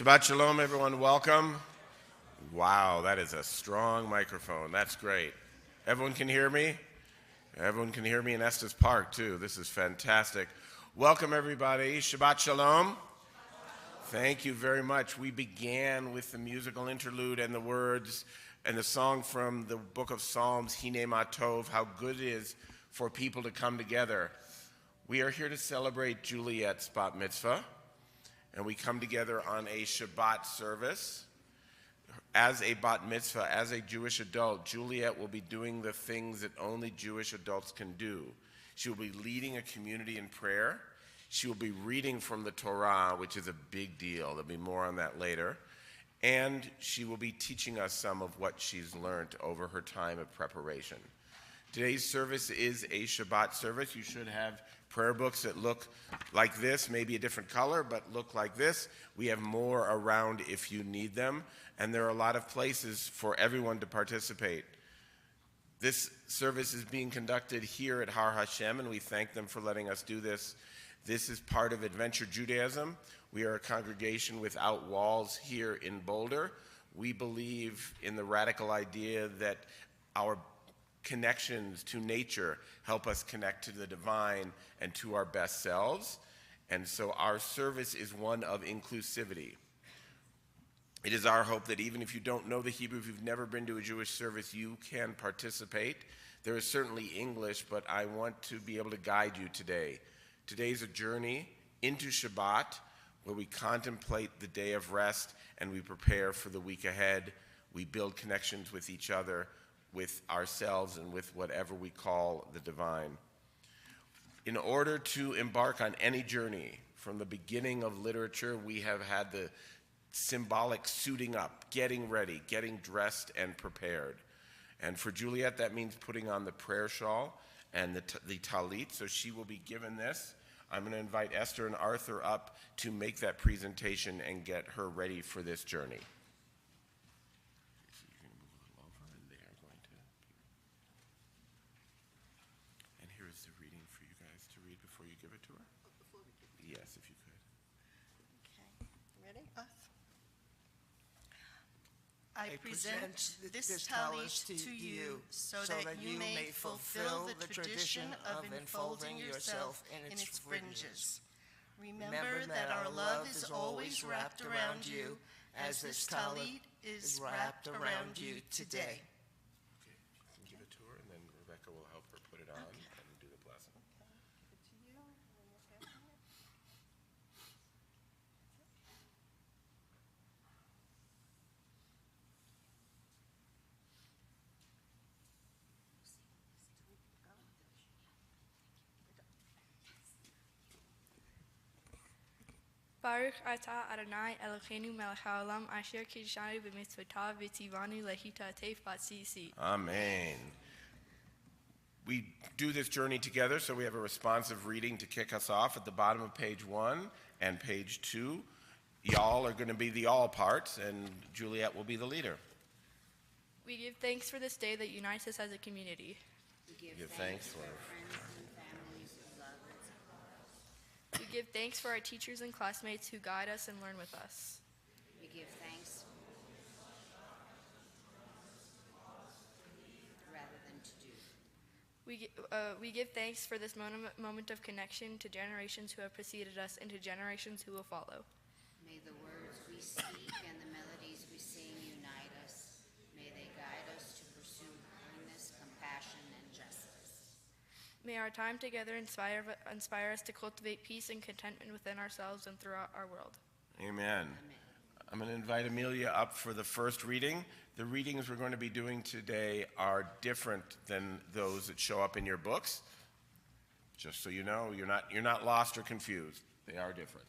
Shabbat Shalom, everyone. Welcome. Wow, that is a strong microphone. That's great. Everyone can hear me? Everyone can hear me in Estes Park, too. This is fantastic. Welcome, everybody. Shabbat Shalom. Thank you very much. We began with the musical interlude and the words and the song from the book of Psalms, Hine Ma Tov, how good it is for people to come together. We are here to celebrate Juliette's bat mitzvah, and we come together on a Shabbat service. As a bat mitzvah, as a Jewish adult, Juliette will be doing the things that only Jewish adults can do. She will be leading a community in prayer. She will be reading from the Torah, which is a big deal. There'll be more on that later. And she will be teaching us some of what she's learned over her time of preparation. Today's service is a Shabbat service. You should have prayer books that look like this, maybe a different color, but look like this. We have more around if you need them, and there are a lot of places for everyone to participate. This service is being conducted here at Har HaShem, and we thank them for letting us do this. This is part of Adventure Judaism. We are a congregation without walls here in Boulder. We believe in the radical idea that our connections to nature help us connect to the divine and to our best selves. And so our service is one of inclusivity. It is our hope that even if you don't know the Hebrew, if you've never been to a Jewish service, you can participate. There is certainly English, but I want to be able to guide you today. Today's a journey into Shabbat, where we contemplate the day of rest and we prepare for the week ahead. We build connections with each other, with ourselves, and with whatever we call the divine. In order to embark on any journey, from the beginning of literature, we have had the symbolic suiting up, getting ready, getting dressed and prepared. And for Juliette, that means putting on the prayer shawl and the talit, so she will be given this. I'm going to invite Esther and Arthur up to make that presentation and get her ready for this journey. Yes, if you could. Okay, ready? I present this talit to you so that you may fulfill the tradition of enfolding yourself in its fringes. Remember that our love is always wrapped around you, as this talit is wrapped around you today. Okay, you can give it to her, and then Rebecca will help her put it on and do the blessing. Baruch atah Adonai Eloheinu melech haolam asher kiddushanu b'mitzvotav v'tzivanu lehitatef b'tzisi. Amen. We do this journey together, so we have a responsive reading to kick us off at the bottom of page 1 and page 2. Y'all are going to be the all parts, and Juliette will be the leader. We give thanks for this day that unites us as a community. We give thanks for our friends and families who love us. We give thanks for our teachers and classmates who guide us and learn with us. We give thanks rather than to do. We give thanks for this moment of connection to generations who have preceded us and to generations who will follow. May the words we speak and the melodies we sing unite us. May they guide us to pursue kindness, compassion, and justice. May our time together inspire us to cultivate peace and contentment within ourselves and throughout our world. Amen. I'm going to invite Amelia up for the first reading. The readings we're going to be doing today are different than those that show up in your books. Just so you know, you're not lost or confused. They are different.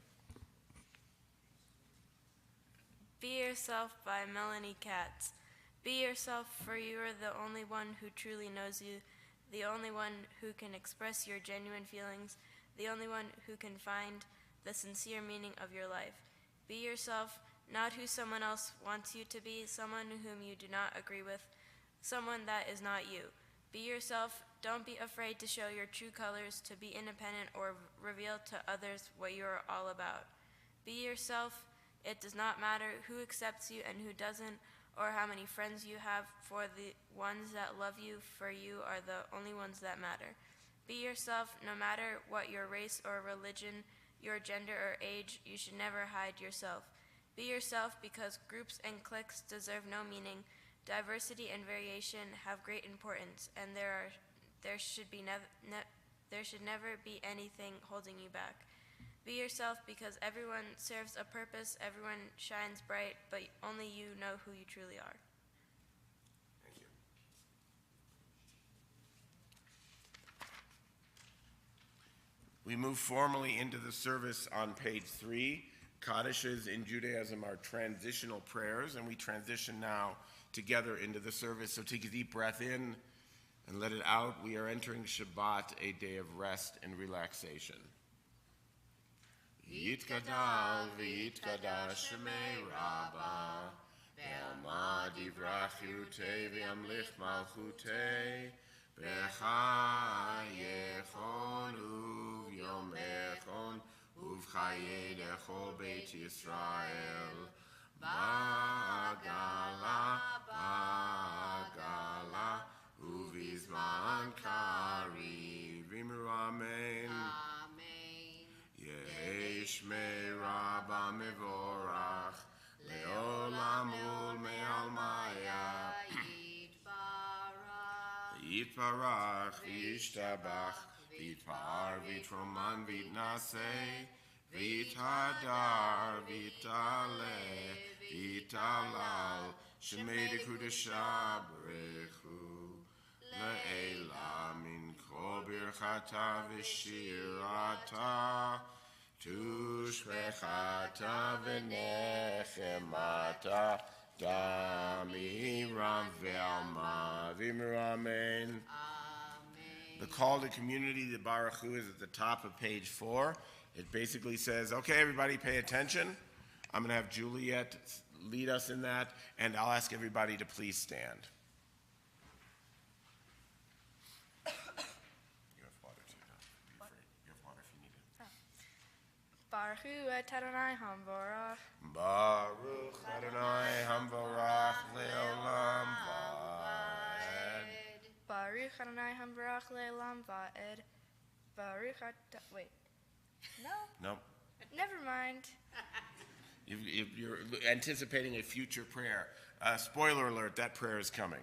Be Yourself by Melanie Katz. Be yourself, for you are the only one who truly knows you, the only one who can express your genuine feelings, the only one who can find the sincere meaning of your life. Be yourself, not who someone else wants you to be, someone whom you do not agree with, someone that is not you. Be yourself. Don't be afraid to show your true colors, to be independent or reveal to others what you are all about. Be yourself. It does not matter who accepts you and who doesn't, or how many friends you have, for the ones that love you for you are the only ones that matter. Be yourself, no matter what your race or religion, your gender or age. You should never hide yourself. Be yourself, because groups and cliques deserve no meaning. Diversity and variation have great importance, and there should never be anything holding you back. Be yourself, because everyone serves a purpose, everyone shines bright, but only you know who you truly are. Thank you. We move formally into the service on page 3. Kaddish in Judaism are transitional prayers, and we transition now together into the service. So take a deep breath in and let it out. We are entering Shabbat, a day of rest and relaxation. Yitkadal v'yitkadash shemei Rabba, Be'alma divrach yirutei v'yamlich malchutei, B'chayechon u'vyomechon u'v'chayei dechol Beit Yisrael, Ba'gala, u'vizman kari, v'imru amen. Yesh Rabba mevorach, le'olam ul'me'almaya, yitbarach v'yishtabach, v'yitpar v'yitroman v'yitnaseh, v'yithadar v'yitale, v'yitalal, shemei dekudesha b'rechu, le'ela min kol birchata v'shirata, tushbechata v'nechemata, damiram ve'alma, v'imru amen. The call to community, the Baruch Hu, is at the top of page 4. It basically says, okay, everybody pay attention. I'm going to have Juliette lead us in that, and I'll ask everybody to please stand. You have water too, don't be afraid. You have water if you need it. Baruch Hu et Adonai Hamvorach. Baruch Adonai Hamvorach Le'olam Va'ed. Baruch Adonai Hamvorach Le'olam Va'ed. Baruch wait. No? Nope. Never mind. You're anticipating a future prayer. Spoiler alert, that prayer is coming.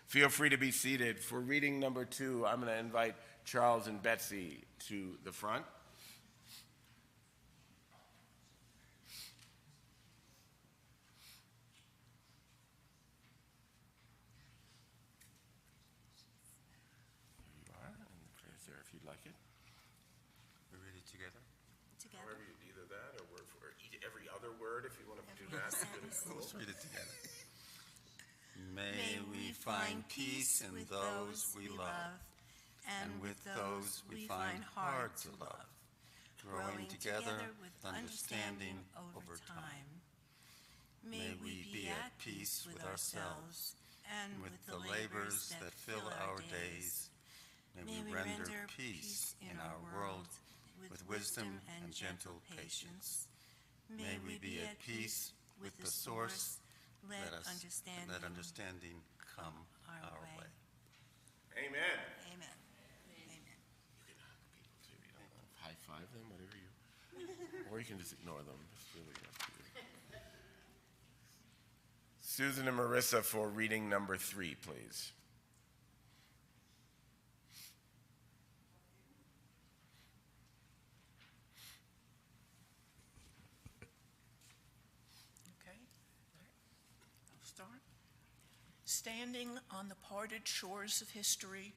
Feel free to be seated. For reading number 2, I'm going to invite Charles and Betsy to the front. Here you are, and the prayer is there if you'd like it. We read it together? However, either that or word for every other word, if you want to do that. Let's read it together. May we find peace in those we love, and with those we find hard to love, growing together with understanding over time. May we be at peace with ourselves and with the labors that fill our days. May we render peace in our world with wisdom and gentle patience. May we be at peace with the source. Let understanding come our way. Amen. Amen. Amen. You can hug people too. You don't know, high five them, whatever you. Or you can just ignore them. It's really up to you. Susan and Marissa for reading number 3, please. Standing on the parted shores of history,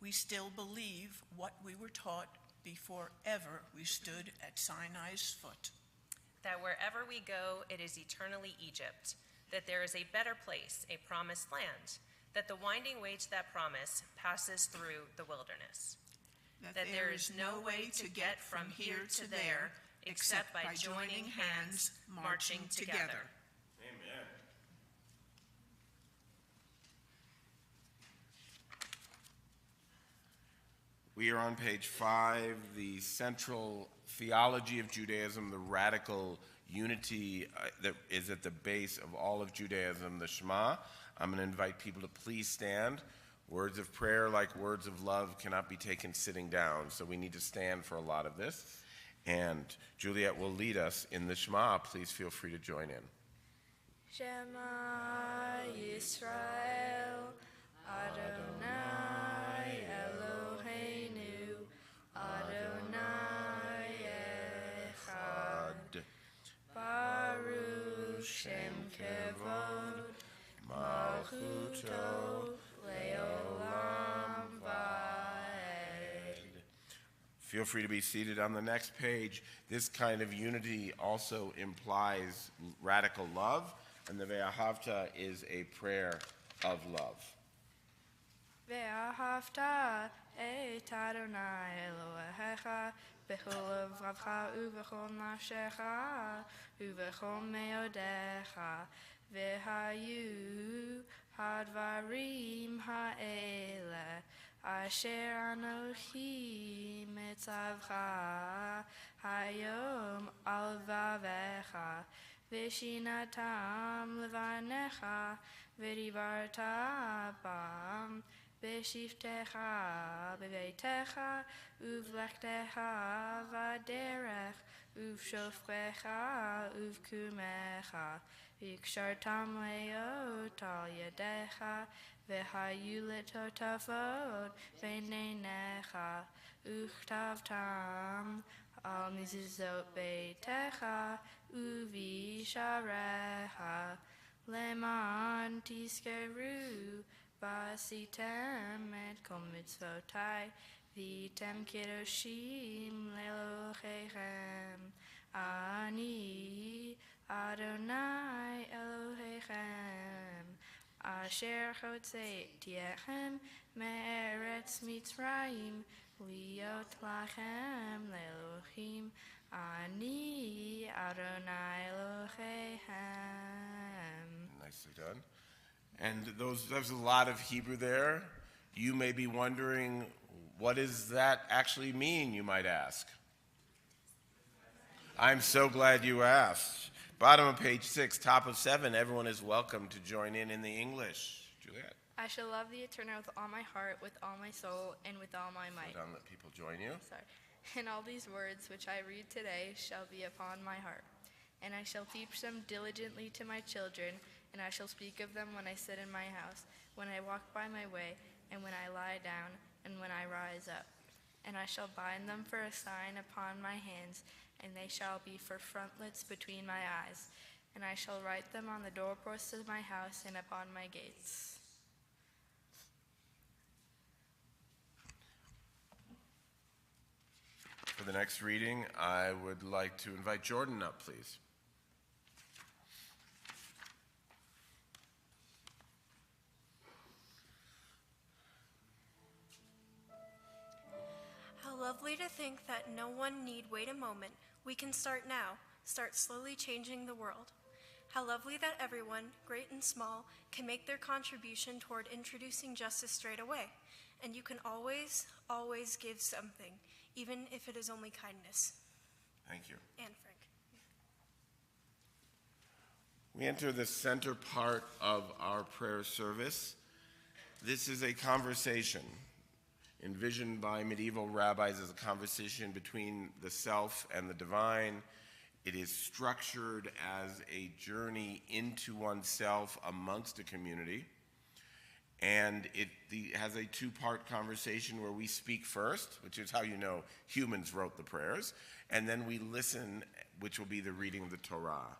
we still believe what we were taught before ever we stood at Sinai's foot. That wherever we go, it is eternally Egypt, that there is a better place, a promised land, that the winding way to that promise passes through the wilderness, that there is no way to get from here to there except by joining hands, marching together. Amen. We are on page 5, the central theology of Judaism, the radical unity that is at the base of all of Judaism, the Shema. I'm going to invite people to please stand. Words of prayer, like words of love, cannot be taken sitting down, so we need to stand for a lot of this. And Juliette will lead us in the Shema. Please feel free to join in. Shema Yisrael, Adonai Eloheinu, Adonai Echad. Baruch Shem Kevod, Malchuto Leolam Vaed. Feel free to be seated on the next page. This kind of unity also implies radical love, and the Ve'ahavta is a prayer of love. Ve'ahavta et Adonai Elohecha b'chol levavcha u'v'chol nafshecha u'v'chol meodecha ve'hayu hadvarim ha'ele asher anochi mitzavcha hayom al vavecha v'shinatam levanecha v'divarta bam b'shiftecha b'beitecha uv'lechtecha v'derech uv'shofrecha uv'kumecha v'kshartam leot al yadecha v'hayu letotafot v'neinecha uchtavtam al mizuzot beitecha uv'isharecha leman tiskeru Basitem et kol mitzvotai vitem kedoshim leloheichem ani Adonai Eloheichem asher hotzeitiechem me'eretz Mitzrayim liot lachem lelohim ani Adonai Eloheichem. Nicely done. And there's a lot of Hebrew there. You may be wondering, what does that actually mean, you might ask? I'm so glad you asked. Bottom of page 6, top of 7, everyone is welcome to join in the English. Juliette. I shall love the Eternal with all my heart, with all my soul, and with all my might. Don't let people join you. Sorry. And all these words which I read today shall be upon my heart. And I shall teach them diligently to my children, and I shall speak of them when I sit in my house, when I walk by my way, and when I lie down, and when I rise up. And I shall bind them for a sign upon my hands, and they shall be for frontlets between my eyes. And I shall write them on the doorposts of my house and upon my gates. For the next reading, I would like to invite Jordan up, please. How lovely to think that no one need wait a moment. We can start now, start slowly changing the world. How lovely that everyone, great and small, can make their contribution toward introducing justice straight away. And you can always, always give something, even if it is only kindness. Thank you. Anne Frank. We enter the center part of our prayer service. This is a conversation envisioned by medieval rabbis as a conversation between the self and the divine. It is structured as a journey into oneself amongst a community. And it has a two-part conversation where we speak first, which is how you know humans wrote the prayers, and then we listen, which will be the reading of the Torah.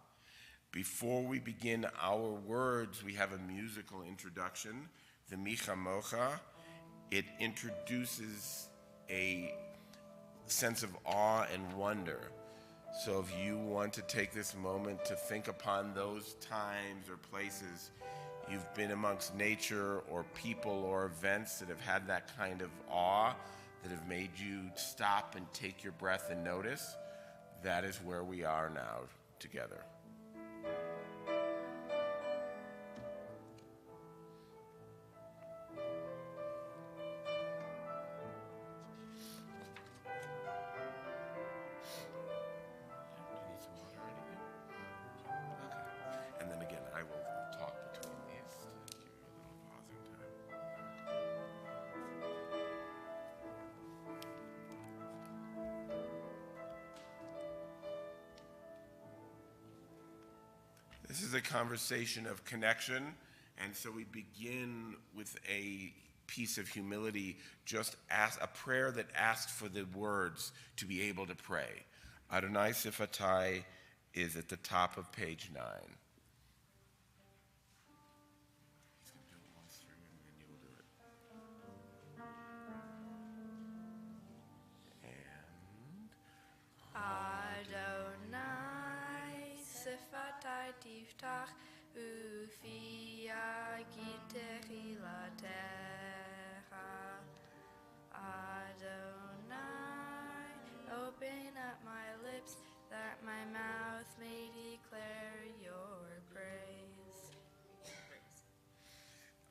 Before we begin our words, we have a musical introduction, the Micha Mocha. It introduces a sense of awe and wonder. So if you want to take this moment to think upon those times or places you've been amongst nature or people or events that have had that kind of awe, that have made you stop and take your breath and notice, that is where we are now together. This is a conversation of connection, and so we begin with a piece of humility, just a prayer that asked for the words to be able to pray. Adonai Sifatai is at the top of page 9. He's going to do it once through, and then you'll do it. And Adonai Sifatai Tiftach Ufia Gitechilatecha. Adonai, open up my lips that my mouth may declare your praise.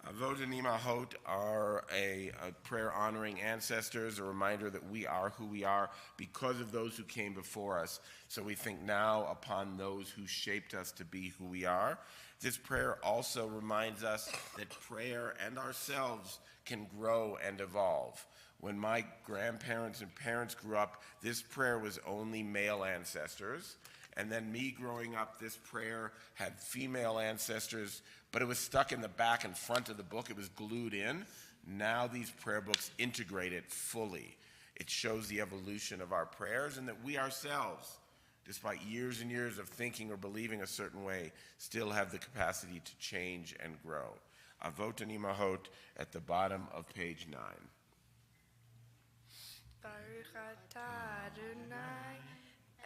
Avot and Imahot are a prayer honoring ancestors, a reminder that we are who we are because of those who came before us. So we think now upon those who shaped us to be who we are. This prayer also reminds us that prayer and ourselves can grow and evolve. When my grandparents and parents grew up, this prayer was only male ancestors. And then me growing up, this prayer had female ancestors, but it was stuck in the back and front of the book. It was glued in. Now these prayer books integrate it fully. It shows the evolution of our prayers and that we ourselves, despite years and years of thinking or believing a certain way, still have the capacity to change and grow. Avot and Imahot at the bottom of page 9. Baruch atah Adonai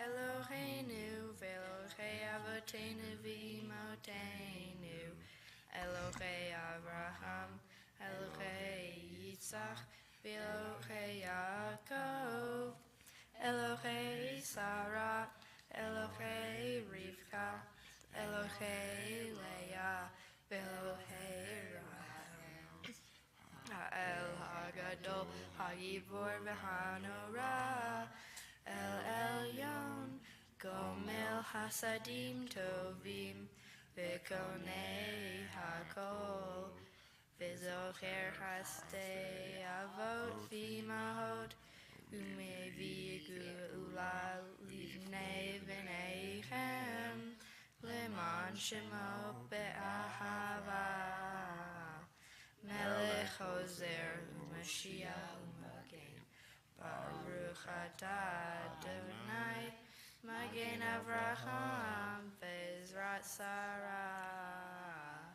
Eloheinu ve'Elohei Avoteinu v'Imotenu Elohei Avraham Elohei Yitzchak v'Elohei Yaakov Elohei Sarah Elohei Rivka Elohei Leah v'Elohei Rachel Ha'el HaGadol HaGibor v'Hanorah El Elyon Gomel Hasadim Tovim V'Konei HaKol V'Zocher Hastei Avot V'Imahot Umevi Geula Livnei V'Neichem Leman Shemo Be'ahava Melech Hozer U'Mashiach U'Magen Baruch atah Adonai Magen Avraham Ve'ezrat Sarah.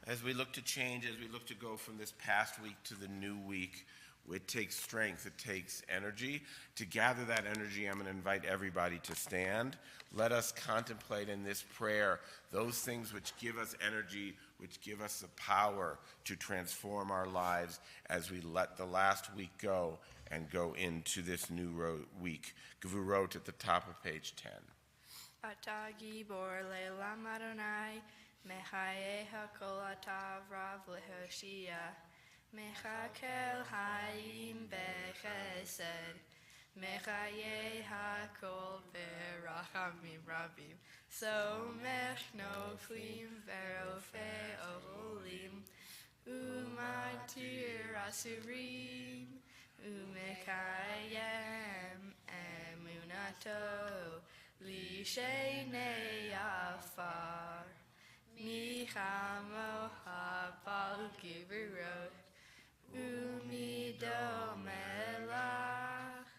As we look to change, as we look to go from this past week to the new week, it takes strength, it takes energy. To gather that energy, I'm going to invite everybody to stand. Let us contemplate in this prayer those things which give us energy, which give us the power to transform our lives as we let the last week go and go into this new week. Gevurot at the top of page 10. Atah Gibor Le'olam Adonai Mechaye HaKol Atah Rav Lehoshia Mechakel Hayim Bechesed Mechaye HaKol Berachamim Rabim Somech Noflim Verofe Olim Umatir Asurim Umekayem Emunato Lishenei Afar Michamo Habal Gibirot Umido Melach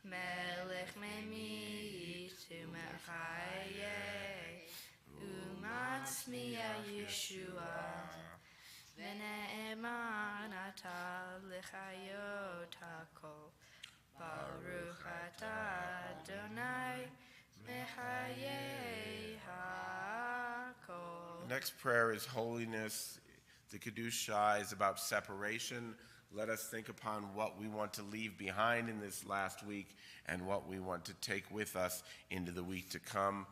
Melech Memit Umechaye Umatzmiya Yeshua V'ne'eman atah l'chayot hakol Baruch atah Adonai Mechayei hakol. Next prayer is holiness. The Kedusha is about separation. Let us think upon what we want to leave behind in this last week and what we want to take with us into the week to come.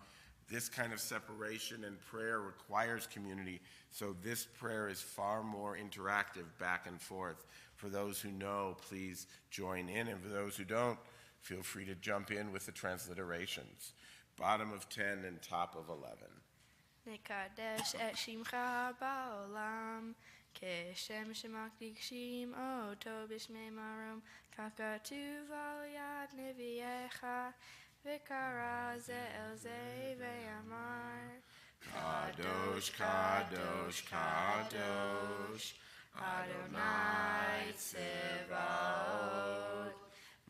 This kind of separation and prayer requires community, so this prayer is far more interactive back and forth. For those who know, please join in, and for those who don't, feel free to jump in with the transliterations. Bottom of 10 and top of 11. Nekadesh et shimcha ba'olam Keshem shemakdishim oto b'shmei marom Kakatuv al yad neviecha V'kara ze el ze ve'amar Kadosh, Kadosh, Kadosh, Adonai Tzevaot,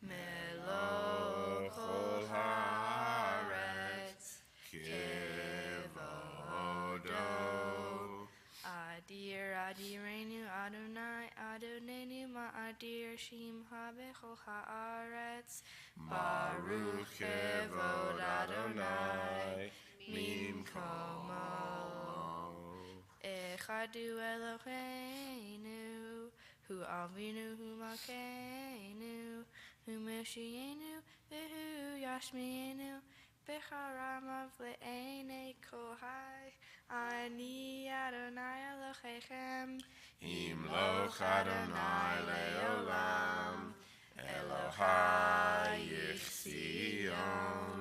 Melech kol haaretz, Kevodo. Adir, Adirenu, Adonai, Adonenu, Ma'adir, Shimcha bechol haaretz. Baruch Kevod Adonai, Mimkomo. Echadu Eloheinu, Hu Avinu, Hu Malkeinu, Hu Moshienu, V'Hu Yashmienu, B'Haramav Le'enei Kohai, Ani Adonai Elohechem, Imloch Adonai le'olam, Elohai yichzion,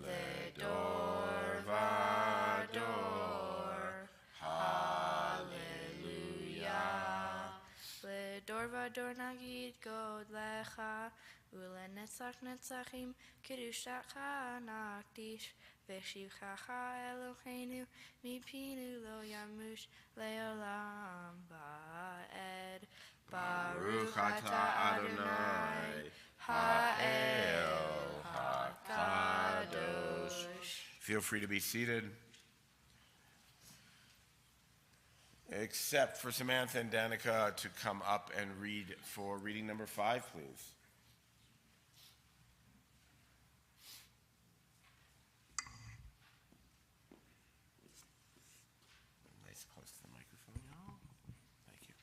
ledor vador. Hallelujah. Ledor vador nagid god lecha, ulenetzach netzachim, kedushacha nakdish, v'shivchacha Eloheinu, mipinu lo yamush, leolam ba'ed. Baruch atah Adonai, ha'el ha'kadosh. Feel free to be seated. Except for Samantha and Danica to come up and read for reading number 5, please. Nice close to the microphone, y'all. Thank you.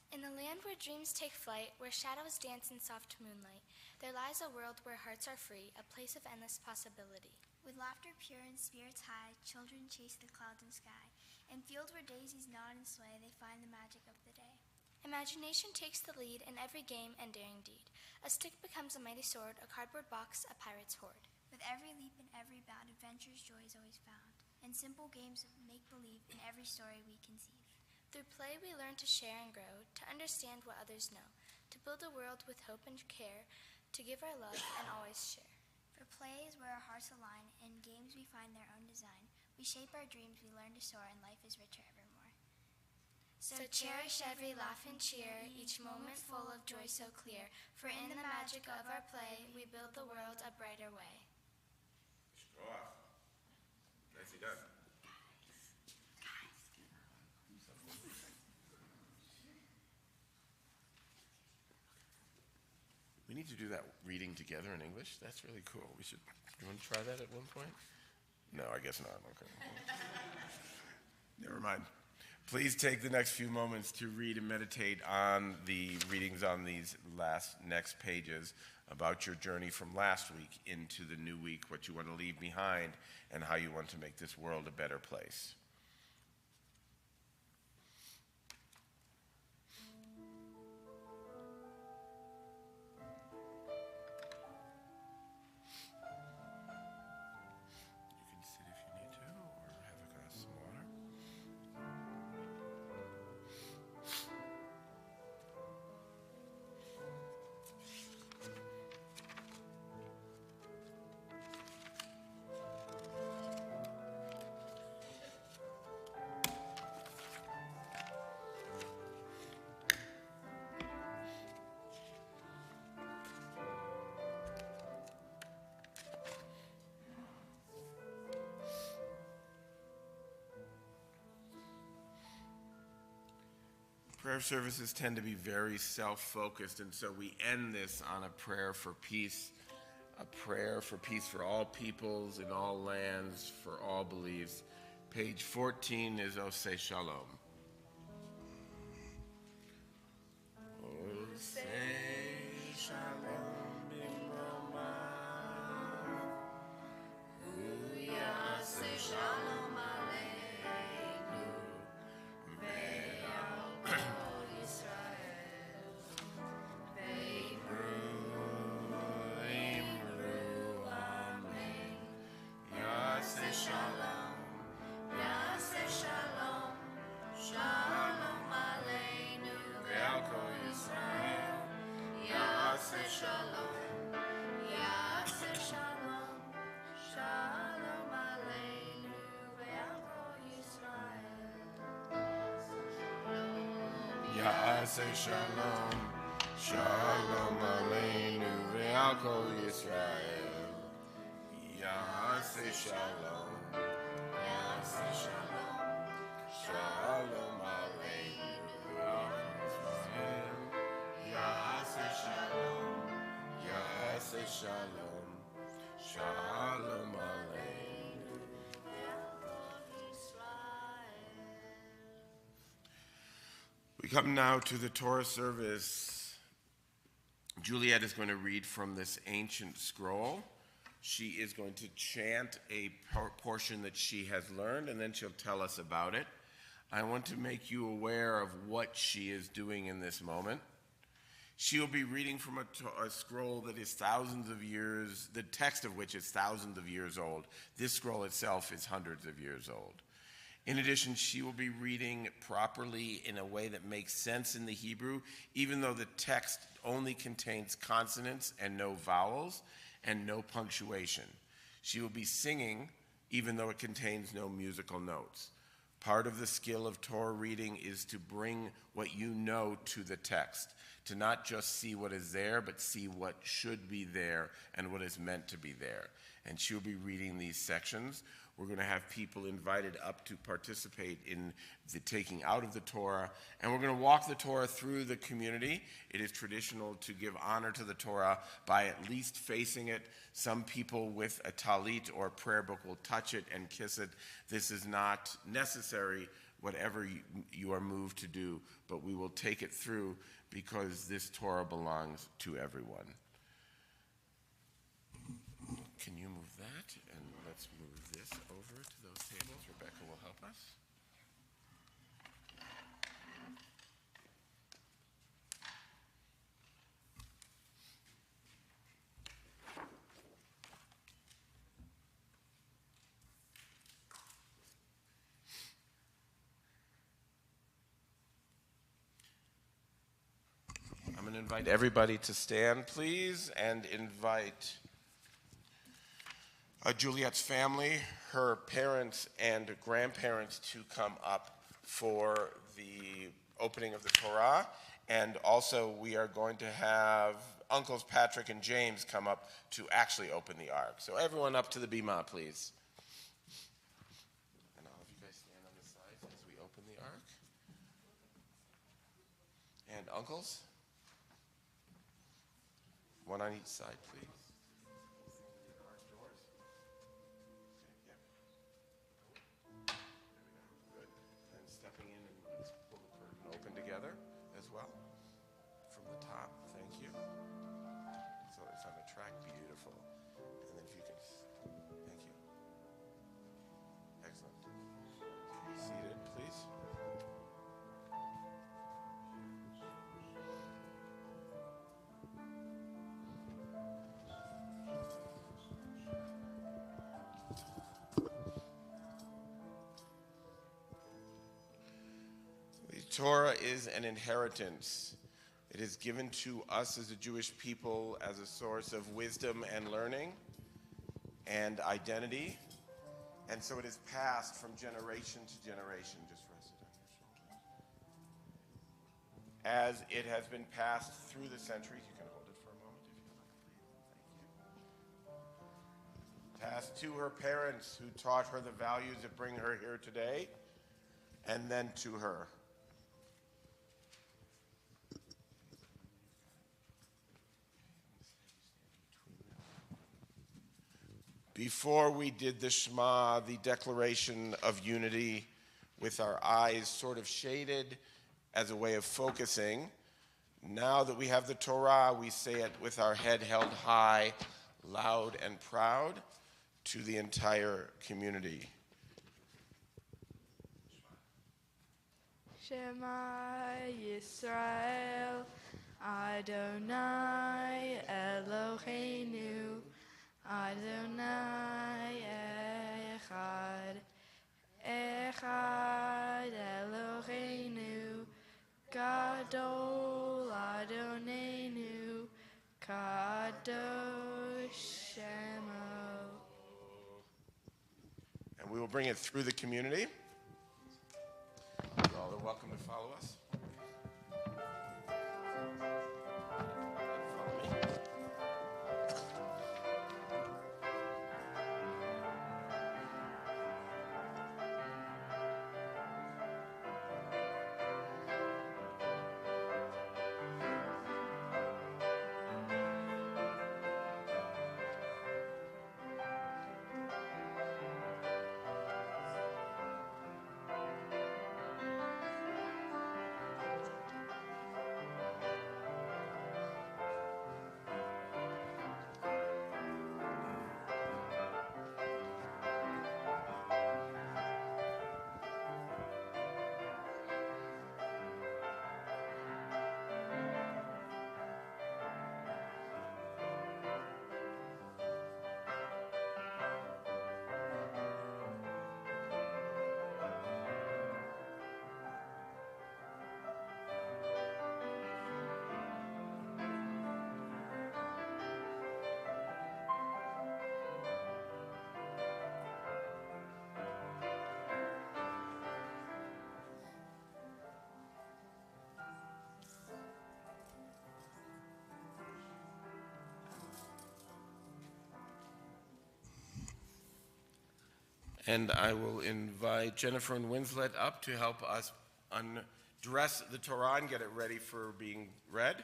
In the land where dreams take flight, where shadows dance in soft moonlight, there lies a world where hearts are free, a place of endless possibility. With laughter pure and spirits high, children chase the clouds and sky. In fields where daisies nod and sway, they find the magic of the day. Imagination takes the lead in every game and daring deed. A stick becomes a mighty sword, a cardboard box, a pirate's hoard. With every leap and every bound, adventure's joy is always found. In simple games of make-believe, in every story we conceive. Through play we learn to share and grow, to understand what others know, to build a world with hope and care, to give our love and always share. For play is where our hearts align, in games we find their own design. We shape our dreams, we learn to soar, and life is richer evermore. So cherish every laugh and cheer, each moment full of joy so clear, for in the magic of our play, we build the world a brighter way. Go off. Nicely done. We need to do that reading together in English. That's really cool. We should. You want to try that at one point? No, I guess not. Okay. Never mind. Please take the next few moments to read and meditate on the readings on these next pages about your journey from last week into the new week, what you want to leave behind, and how you want to make this world a better place. Prayer services tend to be very self-focused, and so we end this on a prayer for peace for all peoples in all lands, for all beliefs. Page 14 is Oseh Shalom. Oseh Shalom b'mroma, Uyaseh Shalom aleinu, ve'al kol Yisrael, ve'imru amen. Yaseh Shalom, Yaseh Shalom, Shalom Aleinu ve'al kol Yisrael. Yaseh Shalom, Yaseh Shalom, Shalom Aleinu ve'al kol Yisrael. Yaseh Shalom, Yaseh Shalom, Shalom Aleinu ve'al kol Yisrael. We come now to the Torah service. Juliette is going to read from this ancient scroll. She is going to chant a portion that she has learned, and then she'll tell us about it. I want to make you aware of what she is doing in this moment. She will be reading from a scroll that is thousands of years, the text of which is thousands of years old. This scroll itself is hundreds of years old. In addition, she will be reading properly in a way that makes sense in the Hebrew, even though the text only contains consonants and no vowels and no punctuation. She will be singing, even though it contains no musical notes. Part of the skill of Torah reading is to bring what you know to the text, to not just see what is there, but see what should be there and what is meant to be there. And she will be reading these sections. We're going to have people invited up to participate in the taking out of the Torah, and we're going to walk the Torah through the community. It is traditional to give honor to the Torah by at least facing it. Some people with a talit or a prayer book will touch it and kiss it. This is not necessary, whatever you are moved to do, but we will take it through because this Torah belongs to everyone. Can you move that? And let's move this over to those tables. Rebecca will help us. I'm going to invite everybody to stand, please, and invite Juliette's family, her parents and grandparents to come up for the opening of the Torah. And also we are going to have Uncles Patrick and James come up to actually open the Ark. So everyone up to the bima, please. And all of you guys stand on the sides as we open the Ark. And uncles, one on each side, please. Together as well from the top. Thank you. So it's on the track. Beautiful. And then if you can, thank you. Excellent. Be seated, please. Torah is an inheritance. It is given to us as a Jewish people as a source of wisdom and learning and identity. And so it is passed from generation to generation. Just rest it on your shoulders. As it has been passed through the centuries. You can hold it for a moment if you like, please. Thank you. Passed to her parents who taught her the values that bring her here today, and then to her. Before we did the Shema, the declaration of unity, with our eyes sort of shaded as a way of focusing. Now that we have the Torah, we say it with our head held high, loud and proud to the entire community. Shema Yisrael, Adonai Eloheinu, Adonai Echad, Echad Eloheinu, Gadol Adonenu, Kadosh Shemo. And we will bring it through the community. You all are welcome to follow us. And I will invite Jennifer and Winslet up to help us undress the Torah and get it ready for being read.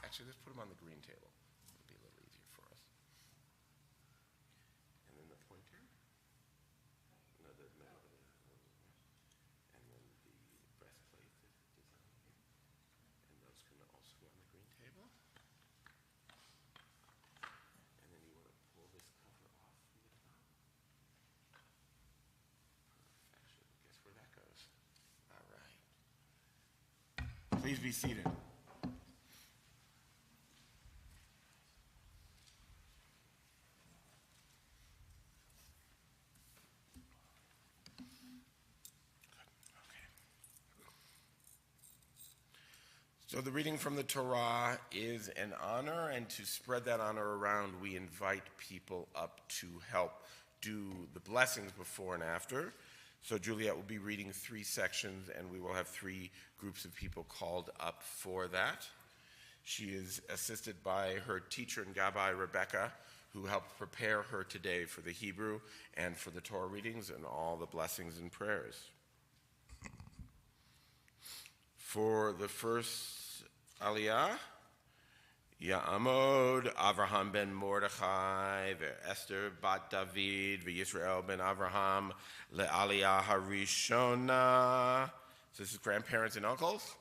Actually, let's put them on the green table. It'll be a little easier for us. And then the pointer. And then the breastplate is designed here. And those can also go on the green table. And then you want to pull this cover off from the top. Perfection. Guess where that goes? All right. Please be seated. So the reading from the Torah is an honor, and to spread that honor around, we invite people up to help do the blessings before and after. So Juliette will be reading 3 sections, and we will have 3 groups of people called up for that. She is assisted by her teacher and Gabbai, Rebecca, who helped prepare her today for the Hebrew and for the Torah readings and all the blessings and prayers. For the first Aliyah, Ya'amod Avraham ben Mordechai, Esther bat David, Yisrael ben Avraham, le'Aliyah harishona. So this is grandparents and uncles.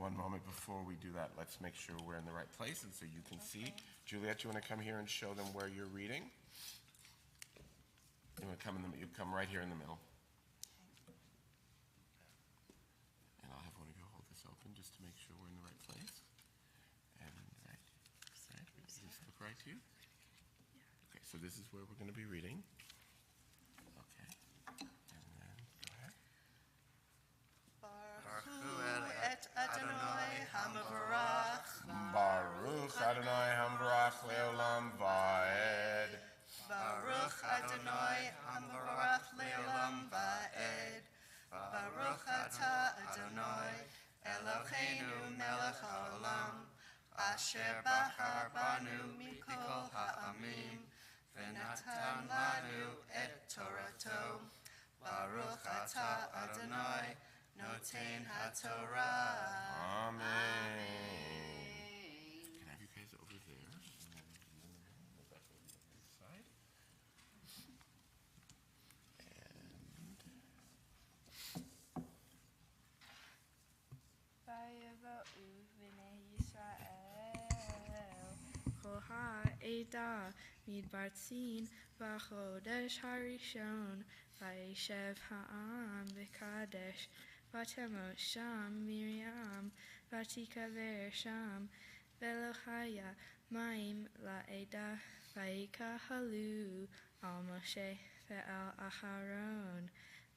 One moment before we do that, let's make sure we're in the right place and so you can see. Juliette, you want to come here and show them where you're reading? You want to come you come right here in the middle. And I'll have one of you hold this open just to make sure we're in the right place. And right. Does this look right to you? Okay, so this is where we're going to be reading. Okay. And then go ahead. Adonai Hamavarach. Baruch Adonai Hamavarach Leolam Vaed. Baruch Adonai Hamavarach Leolam Vaed. Baruch Atah Adonai Eloheinu Melech Haolam Asher Bahar Banu Mikol Ha'amim V'natan Lanu Et Torato. Baruch Atah Adonai Noten HaTorah. Amen. Can I have you guys over there? Side. Vayava'u v'nei Yisrael Kol ha'edah midbar tzin v'chodesh harishon vayeshev ha'am v'kadesh Vatemot Sham Miriam, Vatikaver Sham, Velohaya Maim La'eda, Vaikahalu Al Moshe Ve'al Aharon,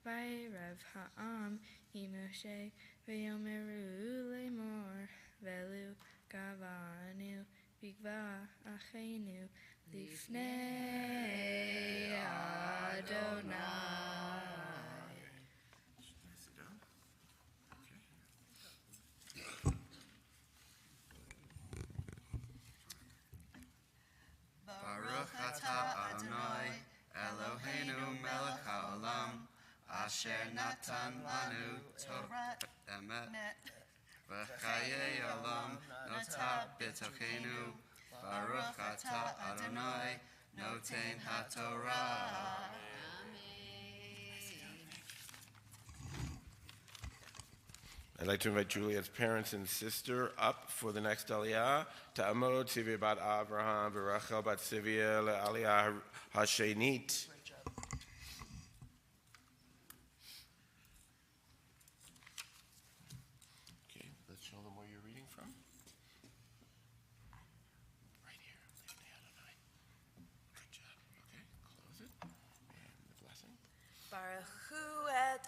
Vairev Ha'am Imoshe Ve'yomeru Lemor, Velu Gavanu Bigva Achenu Lifnei Adonai. Baruch atah Adonai Eloheinu melech haolam asher natan lanu Torah emet v'chayei olam nota b'tochenu Baruch atah Adonai noten haTorah. I'd like to invite Juliette's parents and sister up for the next Aliyah. Ta'amod Tzivia bat Avraham v'Rachel bat Tzivia le'Aliyah Hashenit. Okay, let's show them where you're reading from. Right here. Good job. Okay, close it. And the blessing. Baruch Hu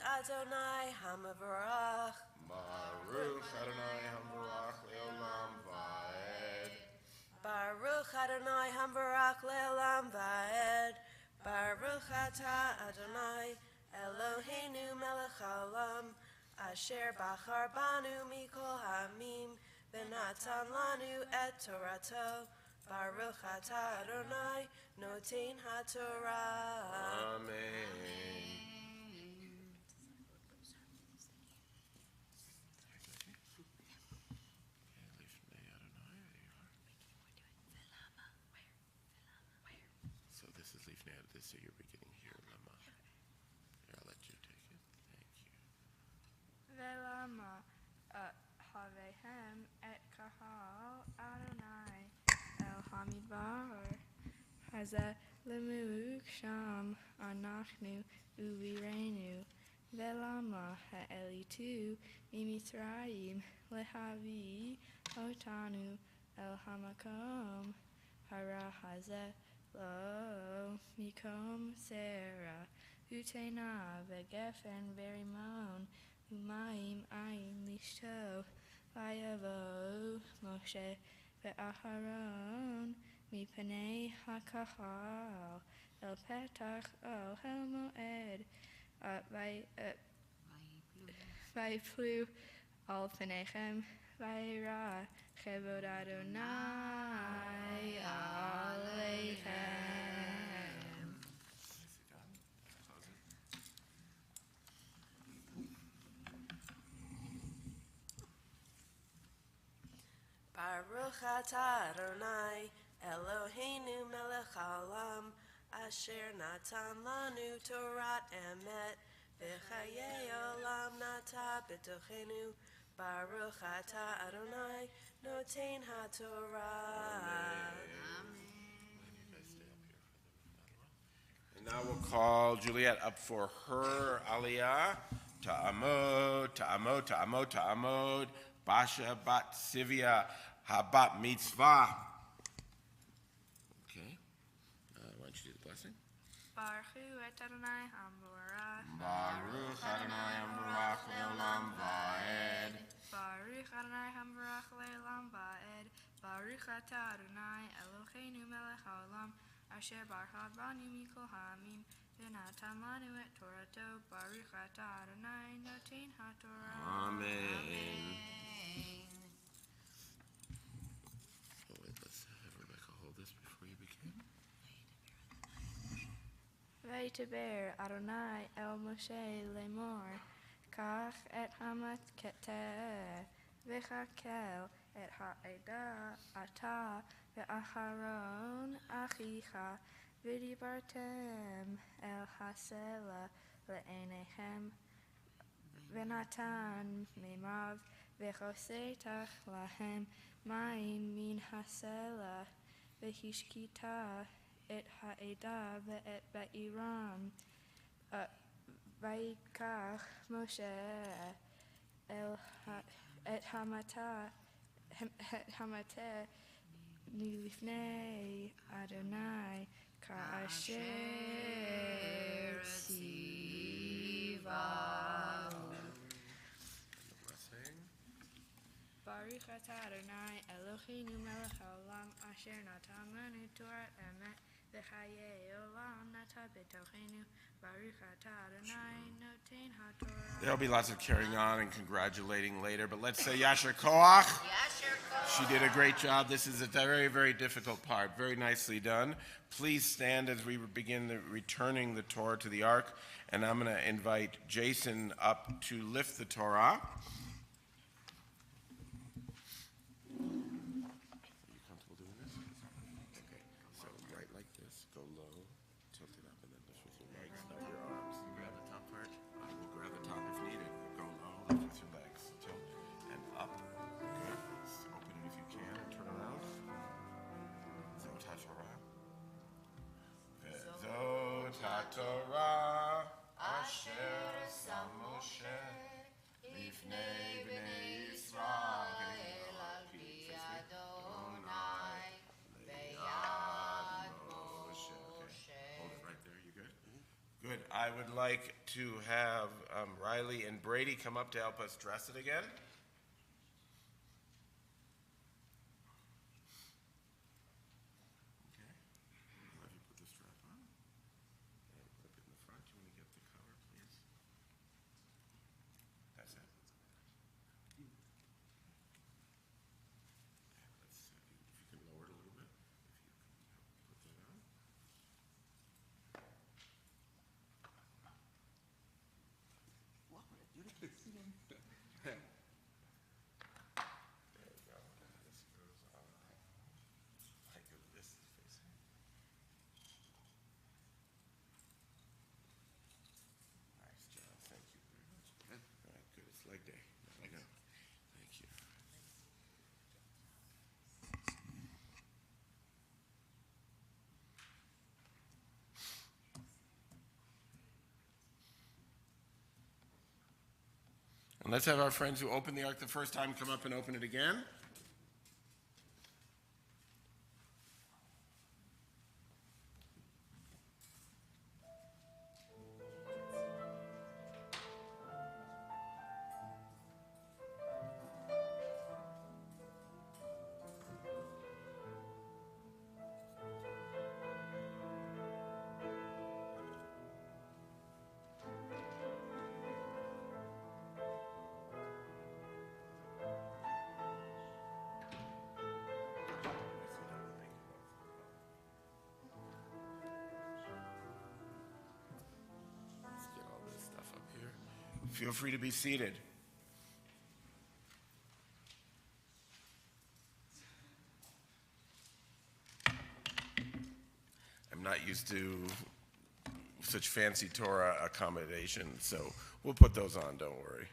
Adonai Hamavarach. Baruch Adonai Hamvarach Leolam Vaed. Baruch Adonai Hamavarach Leolam Vaed. Baruch Atah Adonai Eloheinu melech haolam, asher bachar banu mikol hamim, v'natan lanu et Torato. Baruch Atah Adonai noten haTorah. Amen. So this is Lifnei Adonai. So you're beginning here, Lama. Here, I'll let you take it. Thank you. Velama havehem et kahal Adonai el Hamidbar hazeh lemuk sham anachnu uvirenu velama ha'elitu mimitzrayim lehavi otanu el hamakom hara hazeh lo mikom Sarah utena vegefen verimon umayim ayin lishto vayavo Moshe ve'aharon mipanei hakahal el petach el moed vayplu al penechem vayra chevod Adonai aleichem. Baruch atah Adonai Eloheinu melech haolam, asher natan lanu Torat emet, v'chayei olam nata b'tochenu. Baruch atah Adonai noten haTorah. And now we'll call Juliette up for her aliyah. Ta'amod, ta'amod, ta'amod, ta'amod. Basha bat Sivia habat Mtizvah. Okay. Why don't you do the blessing? Baruch et Adonai Hamvarach. Baruch Adonai Hamvarach leolam vaed. Baruch Adonai Hamvarach leolam vaed. Baruch atah Adonai Eloheinu melech haolam, asher barcha banu mikol hamim, v'natan lanu et Torato. Baruch atah Adonai noten haTorah. Amen. Oh wait, let's have Rebecca hold this before you begin. Vayteber Adonai el Moshe lemor, kach et hamat keteh, v'chakel et ha'edah ata ve'aharon achicha, v'dibartem el hasela le'enechem, v'natan mimav v'chosetach lahem mayim min hasela, v'hishkita et ha'edah ve'et ba'iram, v'yikach Moshe et hamateh milifnei Adonai ka'asher tzivahu. Baruch atah Adonai Eloheinu melech haolam, asher natan lanu Torat emet, v'chayei olam nata b'tochenu. Baruch atah Adonai noten haTorah. There'll be lots of carrying on and congratulating later, but let's say Yasher Koach. Yasher Koach. She did a great job. This is a very, very difficult part. Very nicely done. Please stand as we begin returning the Torah to the Ark, and I'm going to invite Jason up to lift the Torah. Torah asher sam Moshe lifnei bnei Yisrael al pi Adonai beyad Moshe. Okay, hold it right there. You good? Good. I would like to have Riley and Brady come up to help us dress it again. Okay. I'll have you put the strap on. And clip it in the front. You want to get the cover, please? That's it. Okay, let's see. If you can lower it a little bit. If you can put that on. There we go. This goes on. Like this is facing. Nice job. Thank you very much. All right, good. It's leg day. There we go. Thank you. And let's have our friends who opened the ark the first time come up and open it again. Let's get all this stuff up here. Feel free to be seated. I'm not used to such fancy Torah accommodations, so we'll put those on, don't worry.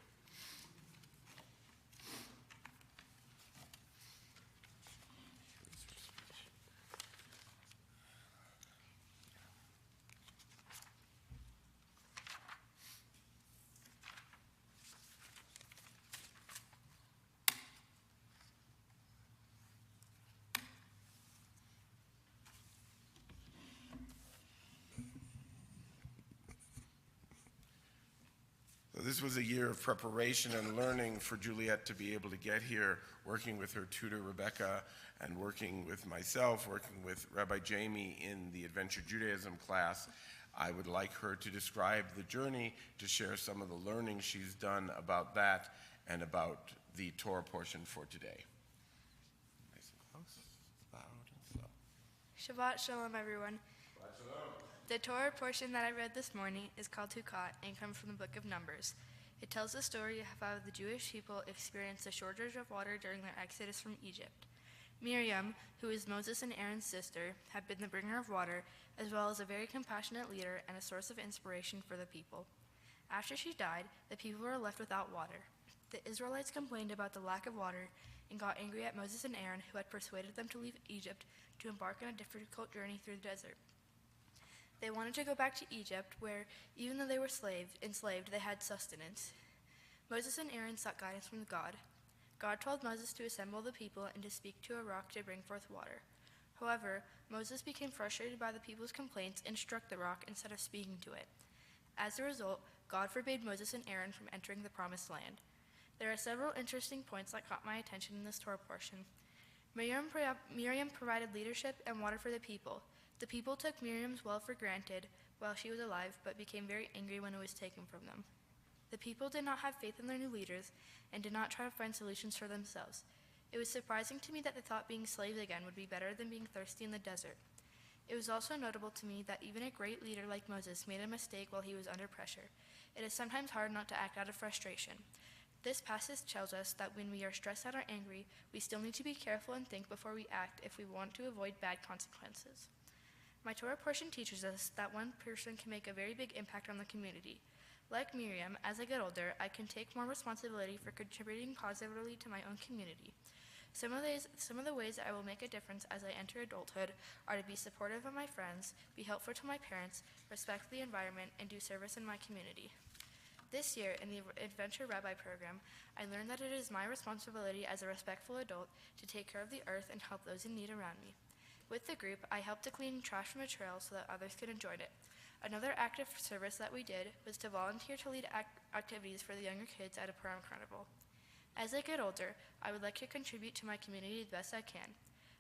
This was a year of preparation and learning for Juliette to be able to get here, working with her tutor, Rebecca, and working with myself, working with Rabbi Jamie in the Adventure Judaism class. I would like her to describe the journey, to share some of the learning she's done about that and about the Torah portion for today. Nice and close, loud and slow. Shabbat Shalom, everyone. Shabbat Shalom. The Torah portion that I read this morning is called Hukat and comes from the book of Numbers. It tells the story of how the Jewish people experienced a shortage of water during their exodus from Egypt. Miriam, who is Moses and Aaron's sister, had been the bringer of water, as well as a very compassionate leader and a source of inspiration for the people. After she died, the people were left without water. The Israelites complained about the lack of water and got angry at Moses and Aaron, who had persuaded them to leave Egypt to embark on a difficult journey through the desert. They wanted to go back to Egypt, where, even though they were enslaved, they had sustenance. Moses and Aaron sought guidance from God. God told Moses to assemble the people and to speak to a rock to bring forth water. However, Moses became frustrated by the people's complaints and struck the rock instead of speaking to it. As a result, God forbade Moses and Aaron from entering the Promised Land. There are several interesting points that caught my attention in this Torah portion. Miriam provided leadership and water for the people. The people took Miriam's well for granted while she was alive, but became very angry when it was taken from them. The people did not have faith in their new leaders and did not try to find solutions for themselves. It was surprising to me that they thought being slaves again would be better than being thirsty in the desert. It was also notable to me that even a great leader like Moses made a mistake while he was under pressure. It is sometimes hard not to act out of frustration. This passage tells us that when we are stressed out or angry, we still need to be careful and think before we act if we want to avoid bad consequences. My Torah portion teaches us that one person can make a very big impact on the community. Like Miriam, as I get older, I can take more responsibility for contributing positively to my own community. Some of the ways I will make a difference as I enter adulthood are to be supportive of my friends, be helpful to my parents, respect the environment, and do service in my community. This year, in the Adventure Rabbi program, I learned that it is my responsibility as a respectful adult to take care of the earth and help those in need around me. With the group, I helped to clean trash from a trail so that others could enjoy it. Another active service that we did was to volunteer to lead activities for the younger kids at a prom carnival. As I get older, I would like to contribute to my community the best I can.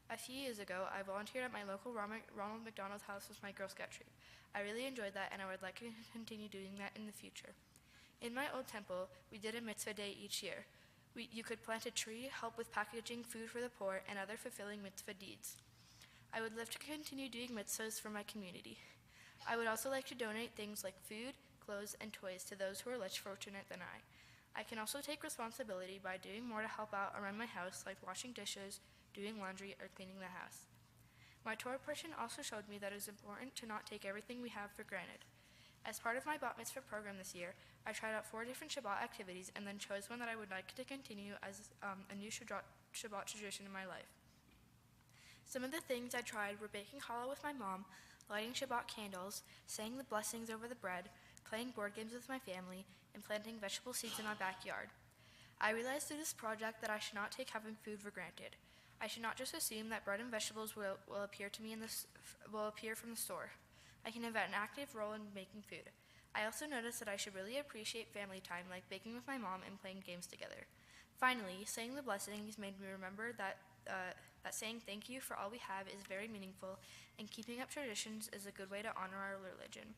A few years ago, I volunteered at my local Ronald McDonald's house with my Girl Scout troop. I really enjoyed that, and I would like to continue doing that in the future. In my old temple, we did a mitzvah day each year. You could plant a tree, help with packaging food for the poor, and other fulfilling mitzvah deeds. I would love to continue doing mitzvahs for my community. I would also like to donate things like food, clothes, and toys to those who are less fortunate than I. I can also take responsibility by doing more to help out around my house, like washing dishes, doing laundry, or cleaning the house. My Torah portion also showed me that it is important to not take everything we have for granted. As part of my Bat Mitzvah program this year, I tried out 4 different Shabbat activities and then chose one that I would like to continue as a new Shabbat tradition in my life. Some of the things I tried were baking challah with my mom, lighting Shabbat candles, saying the blessings over the bread, playing board games with my family, and planting vegetable seeds in my backyard. I realized through this project that I should not take having food for granted. I should not just assume that bread and vegetables will appear to me will appear from the store. I can have an active role in making food. I also noticed that I should really appreciate family time, like baking with my mom and playing games together. Finally, saying the blessings made me remember that saying thank you for all we have is very meaningful, and keeping up traditions is a good way to honor our religion.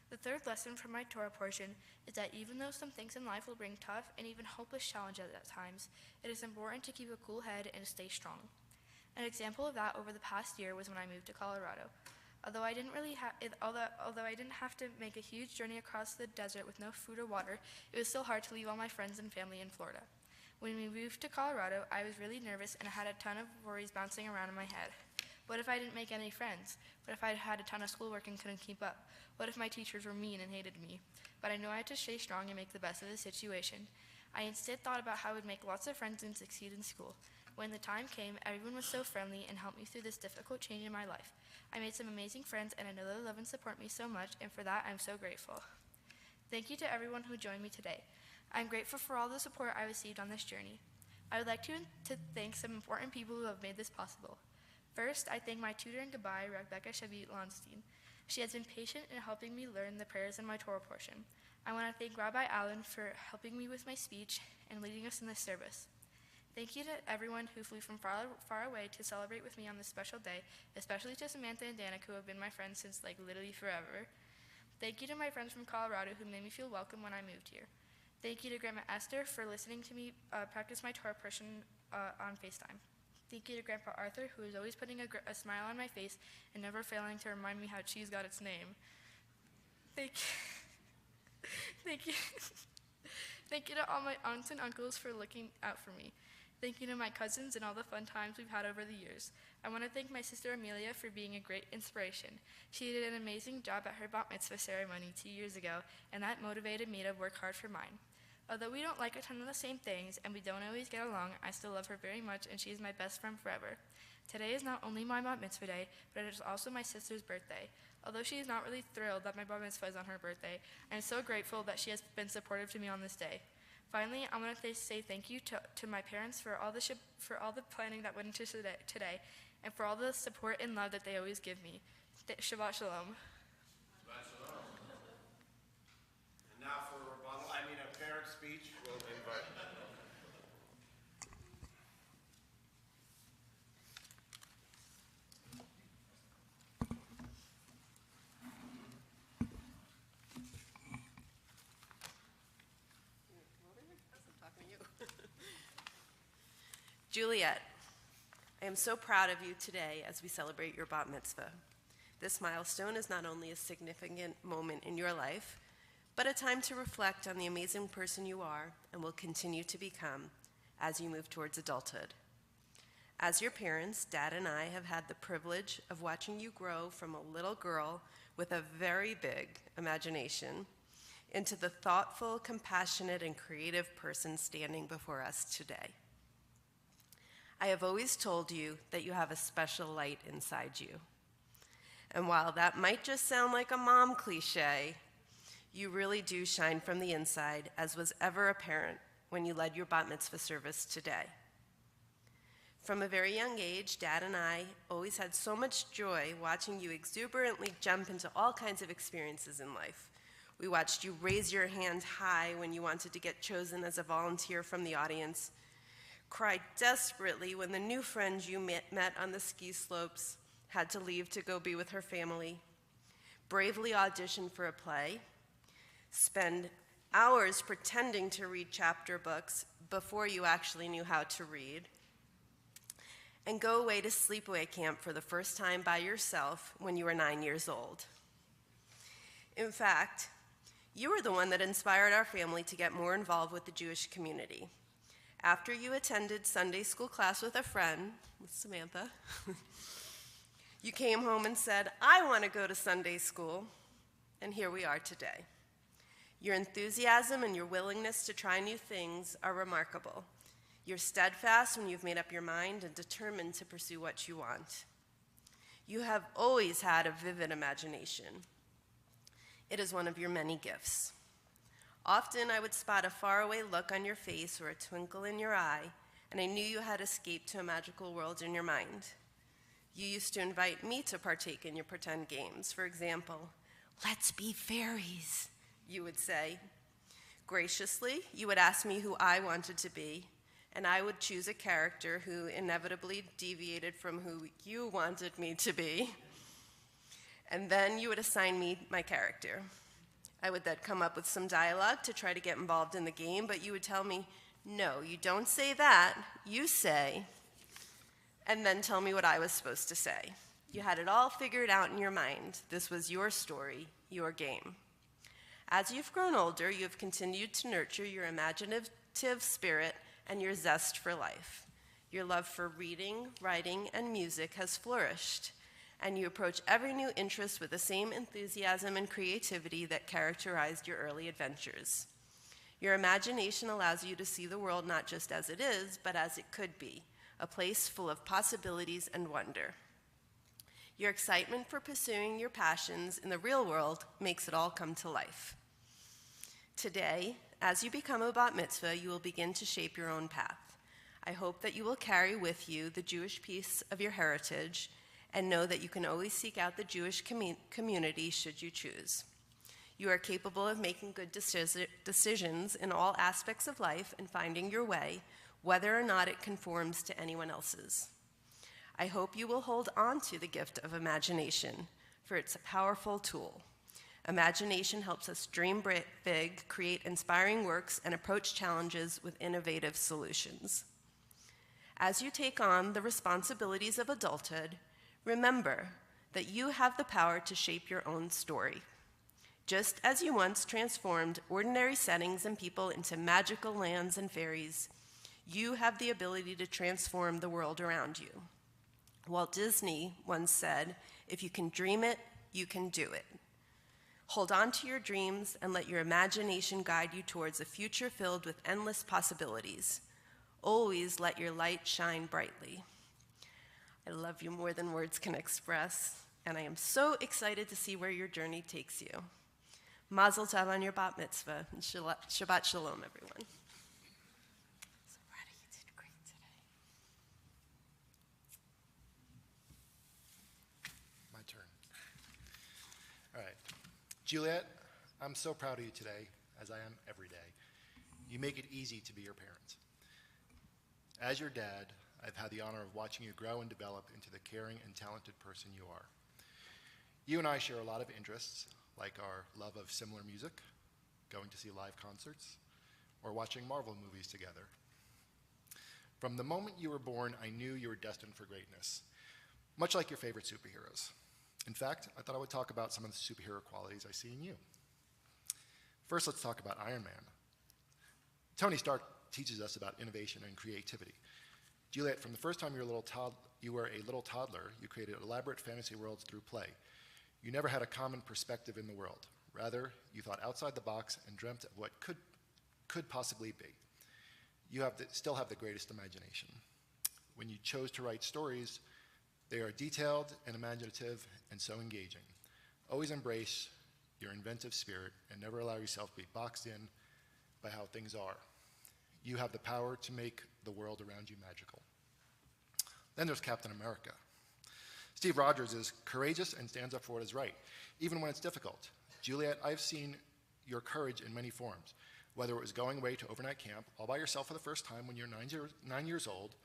The third lesson from my Torah portion is that even though some things in life will bring tough and even hopeless challenges at times, it is important to keep a cool head and stay strong. An example of that over the past year was when I moved to Colorado. Although I didn't have to make a huge journey across the desert with no food or water, it was still hard to leave all my friends and family in Florida. When we moved to Colorado, I was really nervous and I had a ton of worries bouncing around in my head. What if I didn't make any friends? What if I had a ton of schoolwork and couldn't keep up? What if my teachers were mean and hated me? But I knew I had to stay strong and make the best of the situation. I instead thought about how I would make lots of friends and succeed in school. When the time came, everyone was so friendly and helped me through this difficult change in my life. I made some amazing friends, and I know they love and support me so much, and for that, I'm so grateful. Thank you to everyone who joined me today. I'm grateful for all the support I received on this journey. I would like to thank some important people who have made this possible. First, I thank my tutor in Gabai, Rebecca Shavit Lonstein. She has been patient in helping me learn the prayers in my Torah portion. I want to thank Rabbi Allen for helping me with my speech and leading us in this service. Thank you to everyone who flew from far away to celebrate with me on this special day, especially to Samantha and Danica, who have been my friends since literally forever. Thank you to my friends from Colorado who made me feel welcome when I moved here. Thank you to Grandma Esther for listening to me practice my Torah portion on FaceTime. Thank you to Grandpa Arthur, who is always putting a smile on my face and never failing to remind me how cheese got its name. Thank you. Thank you to all my aunts and uncles for looking out for me. Thank you to my cousins and all the fun times we've had over the years. I want to thank my sister Amelia for being a great inspiration. She did an amazing job at her bat mitzvah ceremony 2 years ago, and that motivated me to work hard for mine. Although we don't like a ton of the same things and we don't always get along, I still love her very much, and she is my best friend forever. Today is not only my bat mitzvah day, but it is also my sister's birthday. Although she is not really thrilled that my bat mitzvah is on her birthday, I am so grateful that she has been supportive to me on this day. Finally, I want to say thank you to my parents for all the planning that went into today, and for all the support and love that they always give me. Shabbat Shalom. Shabbat Shalom. And now for a parent speech, we'll invite. Juliette, I am so proud of you today as we celebrate your bat mitzvah. This milestone is not only a significant moment in your life, but a time to reflect on the amazing person you are and will continue to become as you move towards adulthood. As your parents, Dad and I have had the privilege of watching you grow from a little girl with a very big imagination into the thoughtful, compassionate, and creative person standing before us today. I have always told you that you have a special light inside you. And while that might just sound like a mom cliche, you really do shine from the inside, as was ever apparent when you led your bat mitzvah service today. From a very young age, Dad and I always had so much joy watching you exuberantly jump into all kinds of experiences in life. We watched you raise your hand high when you wanted to get chosen as a volunteer from the audience, cry desperately when the new friend you met on the ski slopes had to leave to go be with her family, bravely audition for a play, spend hours pretending to read chapter books before you actually knew how to read, and go away to sleepaway camp for the first time by yourself when you were 9 years old. In fact, you were the one that inspired our family to get more involved with the Jewish community. After you attended Sunday school class with a friend, with Samantha, you came home and said, "I want to go to Sunday school," and here we are today. Your enthusiasm and your willingness to try new things are remarkable. You're steadfast when you've made up your mind and determined to pursue what you want. You have always had a vivid imagination. It is one of your many gifts. Often I would spot a faraway look on your face or a twinkle in your eye, and I knew you had escaped to a magical world in your mind. You used to invite me to partake in your pretend games. For example, "Let's be fairies," you would say. Graciously, you would ask me who I wanted to be, and I would choose a character who inevitably deviated from who you wanted me to be. And then you would assign me my character. I would then come up with some dialogue to try to get involved in the game, but you would tell me, "No, you don't say that, you say," and then tell me what I was supposed to say. You had it all figured out in your mind. This was your story, your game. As you've grown older, you have continued to nurture your imaginative spirit and your zest for life. Your love for reading, writing, and music has flourished, and you approach every new interest with the same enthusiasm and creativity that characterized your early adventures. Your imagination allows you to see the world not just as it is, but as it could be, a place full of possibilities and wonder. Your excitement for pursuing your passions in the real world makes it all come to life. Today, as you become a bat mitzvah, you will begin to shape your own path. I hope that you will carry with you the Jewish piece of your heritage and know that you can always seek out the Jewish community should you choose. You are capable of making good decisions in all aspects of life and finding your way, whether or not it conforms to anyone else's. I hope you will hold on to the gift of imagination, for it's a powerful tool. Imagination helps us dream big, create inspiring works, and approach challenges with innovative solutions. As you take on the responsibilities of adulthood, remember that you have the power to shape your own story. Just as you once transformed ordinary settings and people into magical lands and fairies, you have the ability to transform the world around you. Walt Disney once said, "If you can dream it, you can do it." Hold on to your dreams and let your imagination guide you towards a future filled with endless possibilities. Always let your light shine brightly. I love you more than words can express, and I am so excited to see where your journey takes you. Mazel tov on your bat mitzvah, and Shabbat Shalom, everyone. So proud of you, did great today. My turn. All right. Juliette, I'm so proud of you today, as I am every day. You make it easy to be your parent. As your dad, I've had the honor of watching you grow and develop into the caring and talented person you are. You and I share a lot of interests, like our love of similar music, going to see live concerts, or watching Marvel movies together. From the moment you were born, I knew you were destined for greatness, much like your favorite superheroes. In fact, I thought I would talk about some of the superhero qualities I see in you. First, let's talk about Iron Man. Tony Stark teaches us about innovation and creativity. Juliette, from the first time you were a little toddler, you created elaborate fantasy worlds through play. You never had a common perspective in the world. Rather, you thought outside the box and dreamt of what could possibly be. You still have the greatest imagination. When you chose to write stories, they are detailed and imaginative and so engaging. Always embrace your inventive spirit and never allow yourself to be boxed in by how things are. You have the power to make the world around you magical. Then there's Captain America. Steve Rogers is courageous and stands up for what is right, even when it's difficult. Juliette, I've seen your courage in many forms, whether it was going away to overnight camp all by yourself for the first time when you're 9 years old,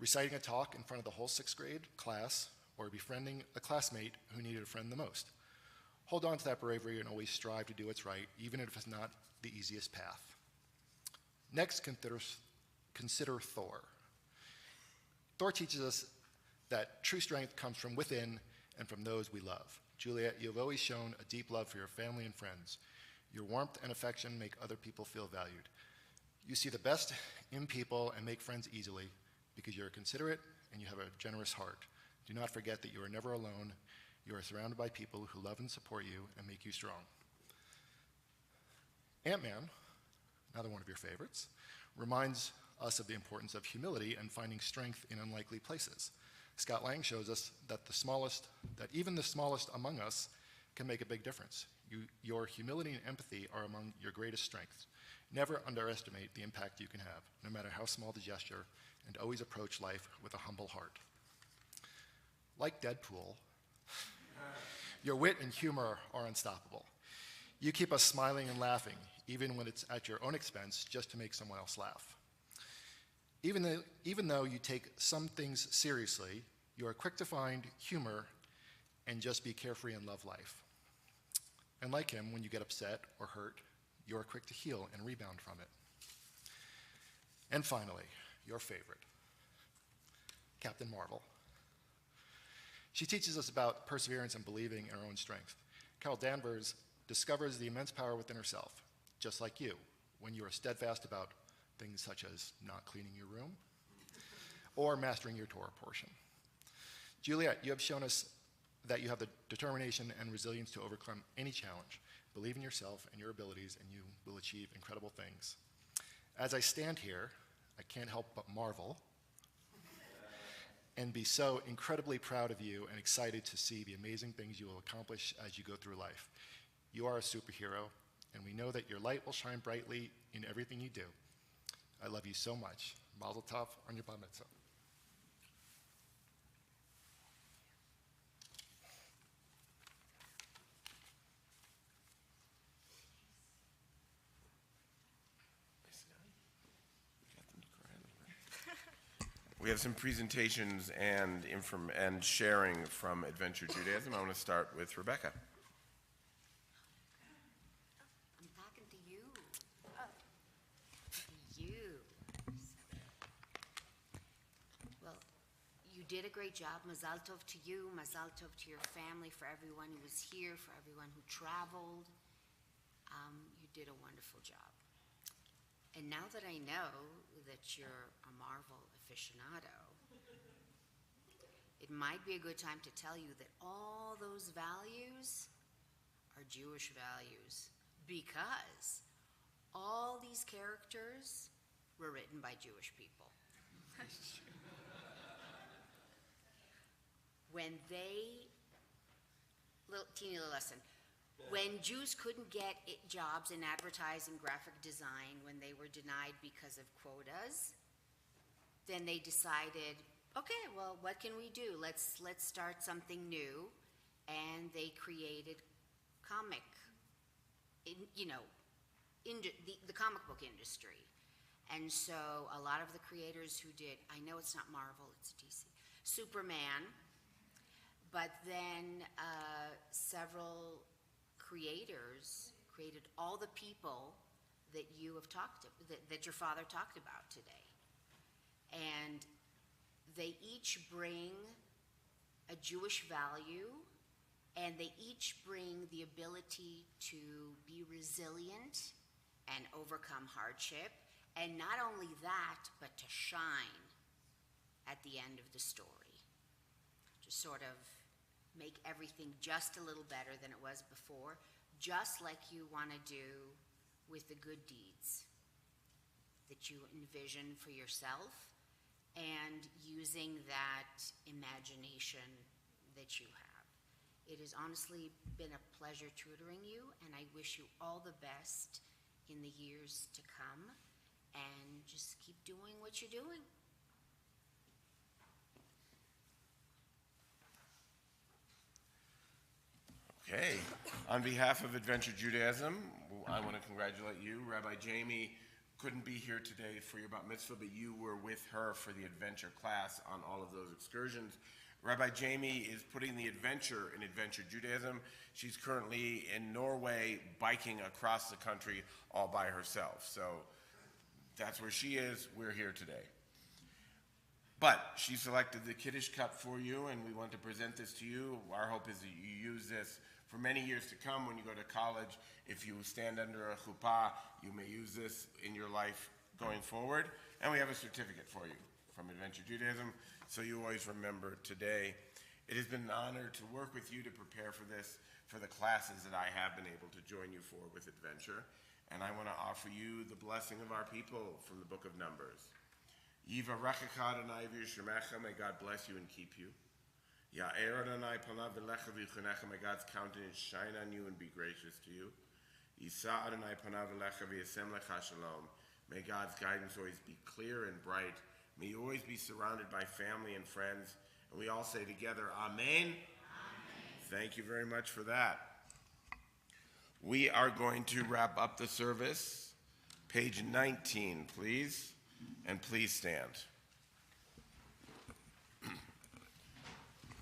reciting a talk in front of the whole 6th grade class, or befriending a classmate who needed a friend the most. Hold on to that bravery and always strive to do what's right, even if it's not the easiest path. Next, consider Thor. Thor teaches us that true strength comes from within and from those we love. Juliette, you have always shown a deep love for your family and friends. Your warmth and affection make other people feel valued. You see the best in people and make friends easily because you're considerate and you have a generous heart. Do not forget that you are never alone. You are surrounded by people who love and support you and make you strong. Ant-Man, another one of your favorites, reminds us of the importance of humility and finding strength in unlikely places. Scott Lang shows us that even the smallest among us can make a big difference. Your humility and empathy are among your greatest strengths. Never underestimate the impact you can have, no matter how small the gesture, and always approach life with a humble heart. Like Deadpool, your wit and humor are unstoppable. You keep us smiling and laughing, even when it's at your own expense, just to make someone else laugh. Even though you take some things seriously, you are quick to find humor and just be carefree and love life. And like him, when you get upset or hurt, you are quick to heal and rebound from it. And finally, your favorite, Captain Marvel. She teaches us about perseverance and believing in our own strength. Carol Danvers discovers the immense power within herself, just like you, when you are steadfast about things such as not cleaning your room or mastering your Torah portion. Juliette, you have shown us that you have the determination and resilience to overcome any challenge. Believe in yourself and your abilities, and you will achieve incredible things. As I stand here, I can't help but marvel and be so incredibly proud of you and excited to see the amazing things you will accomplish as you go through life. You are a superhero, and we know that your light will shine brightly in everything you do. I love you so much. Mazel tov on your bar mitzvah. We have some presentations and sharing from Adventure Judaism. I want to start with Rebecca. I'm talking to you. You. Well, you did a great job. Mazal tov to you. Mazal tov to your family, for everyone who was here, for everyone who traveled. You did a wonderful job. And now that I know that you're a Marvel aficionado, it might be a good time to tell you that all those values are Jewish values, because all these characters were written by Jewish people. When teeny little lesson. When Jews couldn't get jobs in advertising, graphic design, when they were denied because of quotas, then they decided, okay, well, what can we do? Let's start something new, and they created the comic book industry. And so a lot of the creators who did, I know it's not Marvel, it's DC, Superman, but then several creators created all the people that you have that your father talked about today. And they each bring a Jewish value, and they each bring the ability to be resilient and overcome hardship, and not only that, but to shine at the end of the story, to sort of make everything just a little better than it was before, just like you want to do with the good deeds that you envision for yourself, and using that imagination that you have. It has honestly been a pleasure tutoring you, and I wish you all the best in the years to come, and just keep doing what you're doing. Okay. On behalf of Adventure Judaism, I want to congratulate you. Rabbi Jamie couldn't be here today for your bat mitzvah, but you were with her for the adventure class on all of those excursions. Rabbi Jamie is putting the adventure in Adventure Judaism. She's currently in Norway biking across the country all by herself. So that's where she is. We're here today. But she selected the Kiddush Cup for you, and we want to present this to you. Our hope is that you use this for many years to come when you go to college. If you stand under a chuppah, you may use this in your life going forward. And we have a certificate for you from Adventure Judaism, so you always remember today. It has been an honor to work with you to prepare for this, for the classes that I have been able to join you for with Adventure. And I want to offer you the blessing of our people from the book of Numbers. Yivarechecha Adonai v'yishmecha, may God bless you and keep you. Ya'er Adonai panav v'lecha v'yichunecha, may God's countenance shine on you and be gracious to you. Yisa Adonai panav v'lecha v'yasem lecha shalom, may God's guidance always be clear and bright. May you always be surrounded by family and friends. And we all say together, Amen. Amen. Thank you very much for that. We are going to wrap up the service. Page 19, please. And please stand.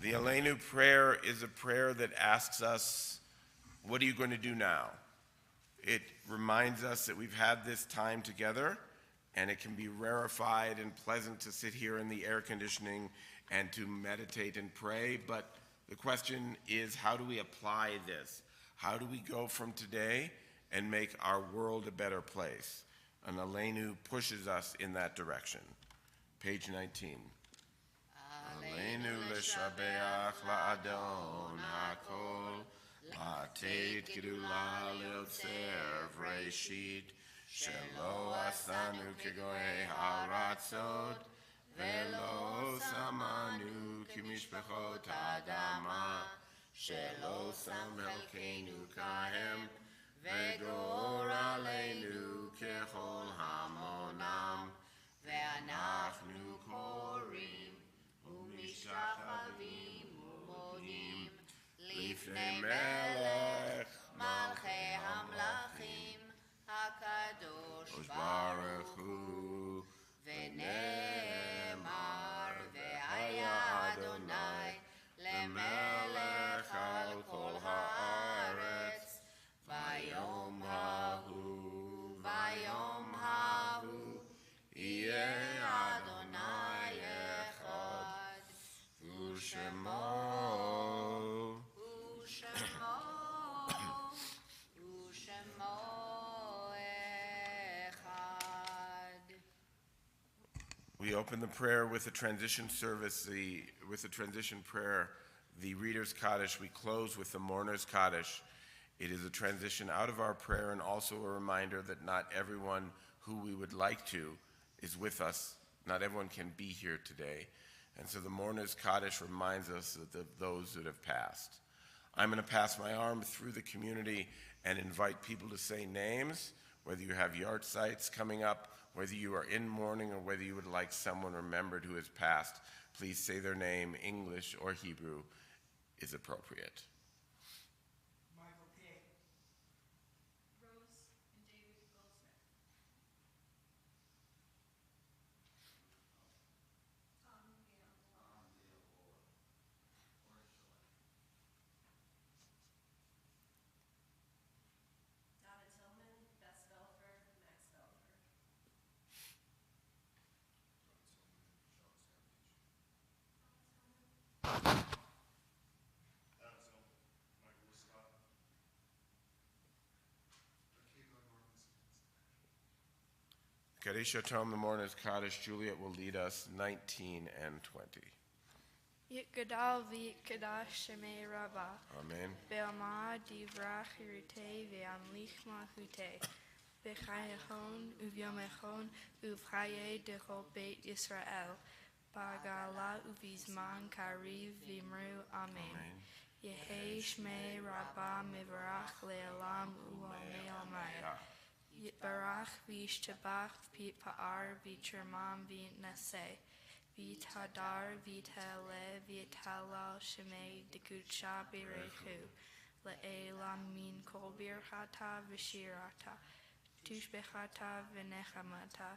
The Aleinu prayer is a prayer that asks us, what are you going to do now? It reminds us that we've had this time together, and it can be rarefied and pleasant to sit here in the air conditioning and to meditate and pray. But the question is, how do we apply this? How do we go from today and make our world a better place? And Aleinu pushes us in that direction. Page 19. Aleinu l'shabeach la'adon ha'kol, la'ateit gedula li'otzer v'reishit, shelo asanu kegoei ha'aratzot, velo samanu kimishpechot ha'adama, shelo sam helkeinu kahem, וגור עלינו ככל המונם, ואנחנו קוראים ומשתחווים ומודים לפני מלך מלכי המלכים הקדוש ברוך הוא, ונאמר והיה אדוני למלך על כל הארץ, Vayom hahu, yeh Adonai echad, u'shemo echad. We open the prayer with the transition service, with the transition prayer, the Reader's Kaddish. We close with the Mourner's Kaddish. It is a transition out of our prayer and also a reminder that not everyone who we would like to is with us. Not everyone can be here today. And so the Mourner's Kaddish reminds us of those that have passed. I'm going to pass my arm through the community and invite people to say names, whether you have yard sites coming up, whether you are in mourning, or whether you would like someone remembered who has passed. Please say their name. English or Hebrew is appropriate. Kaddish Tom, the Mourner's Kaddish. Juliette will lead us 19 and 20. Yitgadal v'yitgadash shemei Rabbah. Amen. Be'amah divrach yirutei ve'amlich malchutei. B'chayachon uvyomechon uvchaye dechol beit Yisrael. Ba'gala uvizman kariv v'imru Amen. Yehei shmei Rabbah mivrach le'elam u'amei almaya. Yitbarach v'yishtabach v'yitpa'ar v'yitchermam v'yitnaseh. V'yithadar v'yithaleh v'yithalal shemei dekutsha b'rechu. Le'elam min kol birchata v'shirata, tushbechata v'nechamata,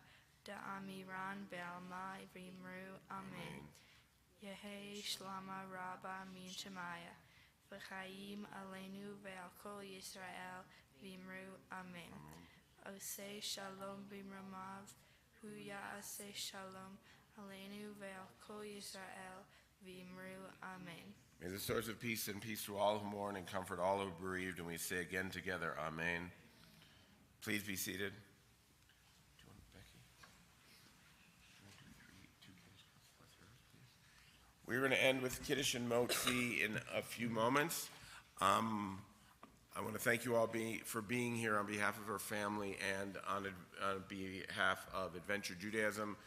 da'amiran be'alma v'imru amen. Yehi shlama rabba min shemaya, v'chaim aleinu ve'al kol Yisrael v'imru amen. Oseh shalom b'mramav, hu ya'aseh shalom aleinu ve'al kol Yisrael v'imru amen. May the source of peace and peace to all who mourn and comfort all who are bereaved, and we say again together, amen. Please be seated. We're going to end with Kiddush and Motzi in a few moments. I want to thank you all for being here on behalf of our family and on behalf of Adventure Judaism.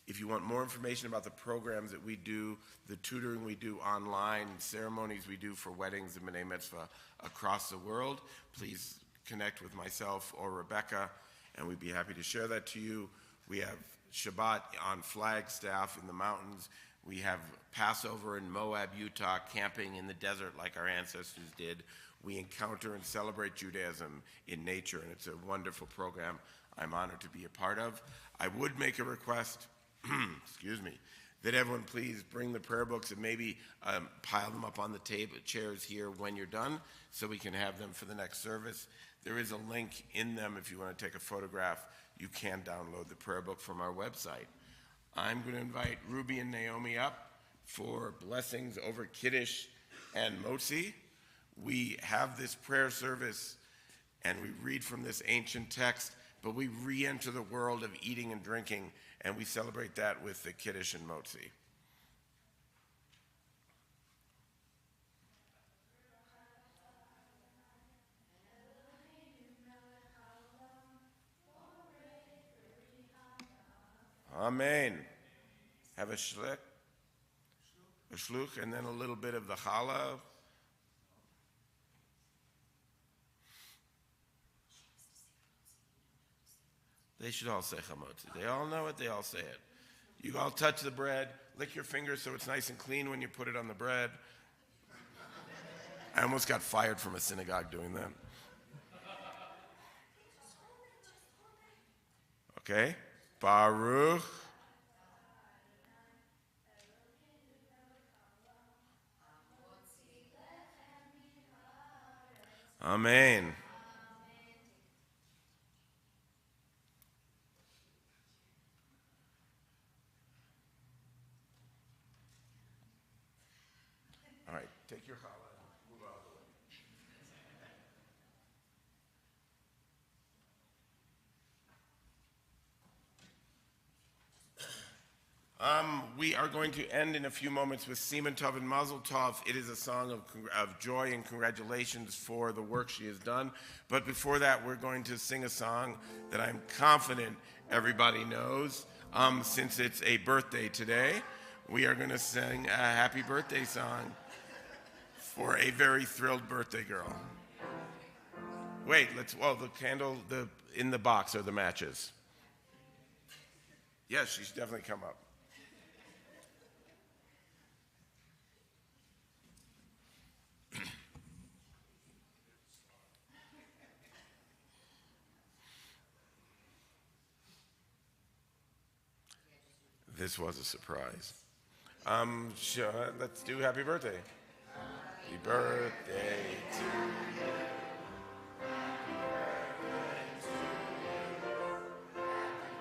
If you want more information about the programs that we do, the tutoring we do online, ceremonies we do for weddings and B'nai Mitzvah across the world, please connect with myself or Rebecca, and we'd be happy to share that to you. We have Shabbat on Flagstaff in the mountains. We have Passover in Moab, Utah, camping in the desert like our ancestors did. We encounter and celebrate Judaism in nature, and it's a wonderful program I'm honored to be a part of. I would make a request, excuse me, that everyone please bring the prayer books and maybe pile them up on the chairs here when you're done so we can have them for the next service. There is a link in them if you want to take a photograph. You can download the prayer book from our website. I'm going to invite Ruby and Naomi up for blessings over Kiddush and Motzi. We have this prayer service and we read from this ancient text, but we re-enter the world of eating and drinking, and we celebrate that with the Kiddush and Motzi. Amen. Have a shluch, and then a little bit of the challah. They should all say chamotzi. They all know it. They all say it. You all touch the bread, lick your fingers so it's nice and clean when you put it on the bread. I almost got fired from a synagogue doing that. Okay. Baruch. Amen. All right, take your challah and move out of the way. We are going to end in a few moments with Siman Tov and Mazel Tov. It is a song of joy and congratulations for the work she has done. But before that, we're going to sing a song that I'm confident everybody knows. Since it's a birthday today, we are going to sing a happy birthday song for a very thrilled birthday girl. Wait, the candle in the box are the matches. Yes, she should definitely come up. This was a surprise. Sure, let's do happy birthday. Happy birthday to you. Happy birthday to you.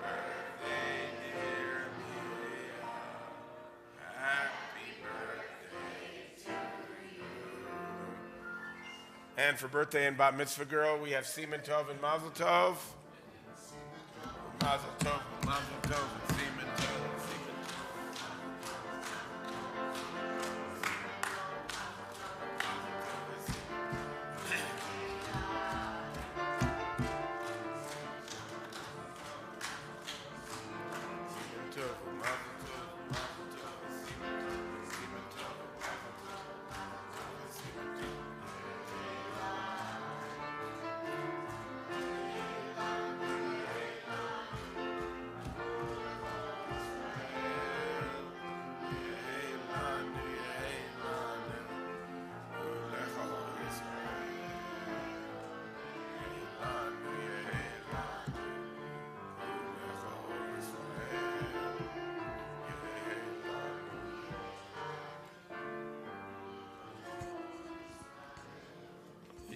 Happy birthday, dear Mia. Happy birthday to you. And for birthday and bat mitzvah girl, we have Siman Tov and Mazel Tov. Mazel Tov, Mazel Tov, and Siman Tov.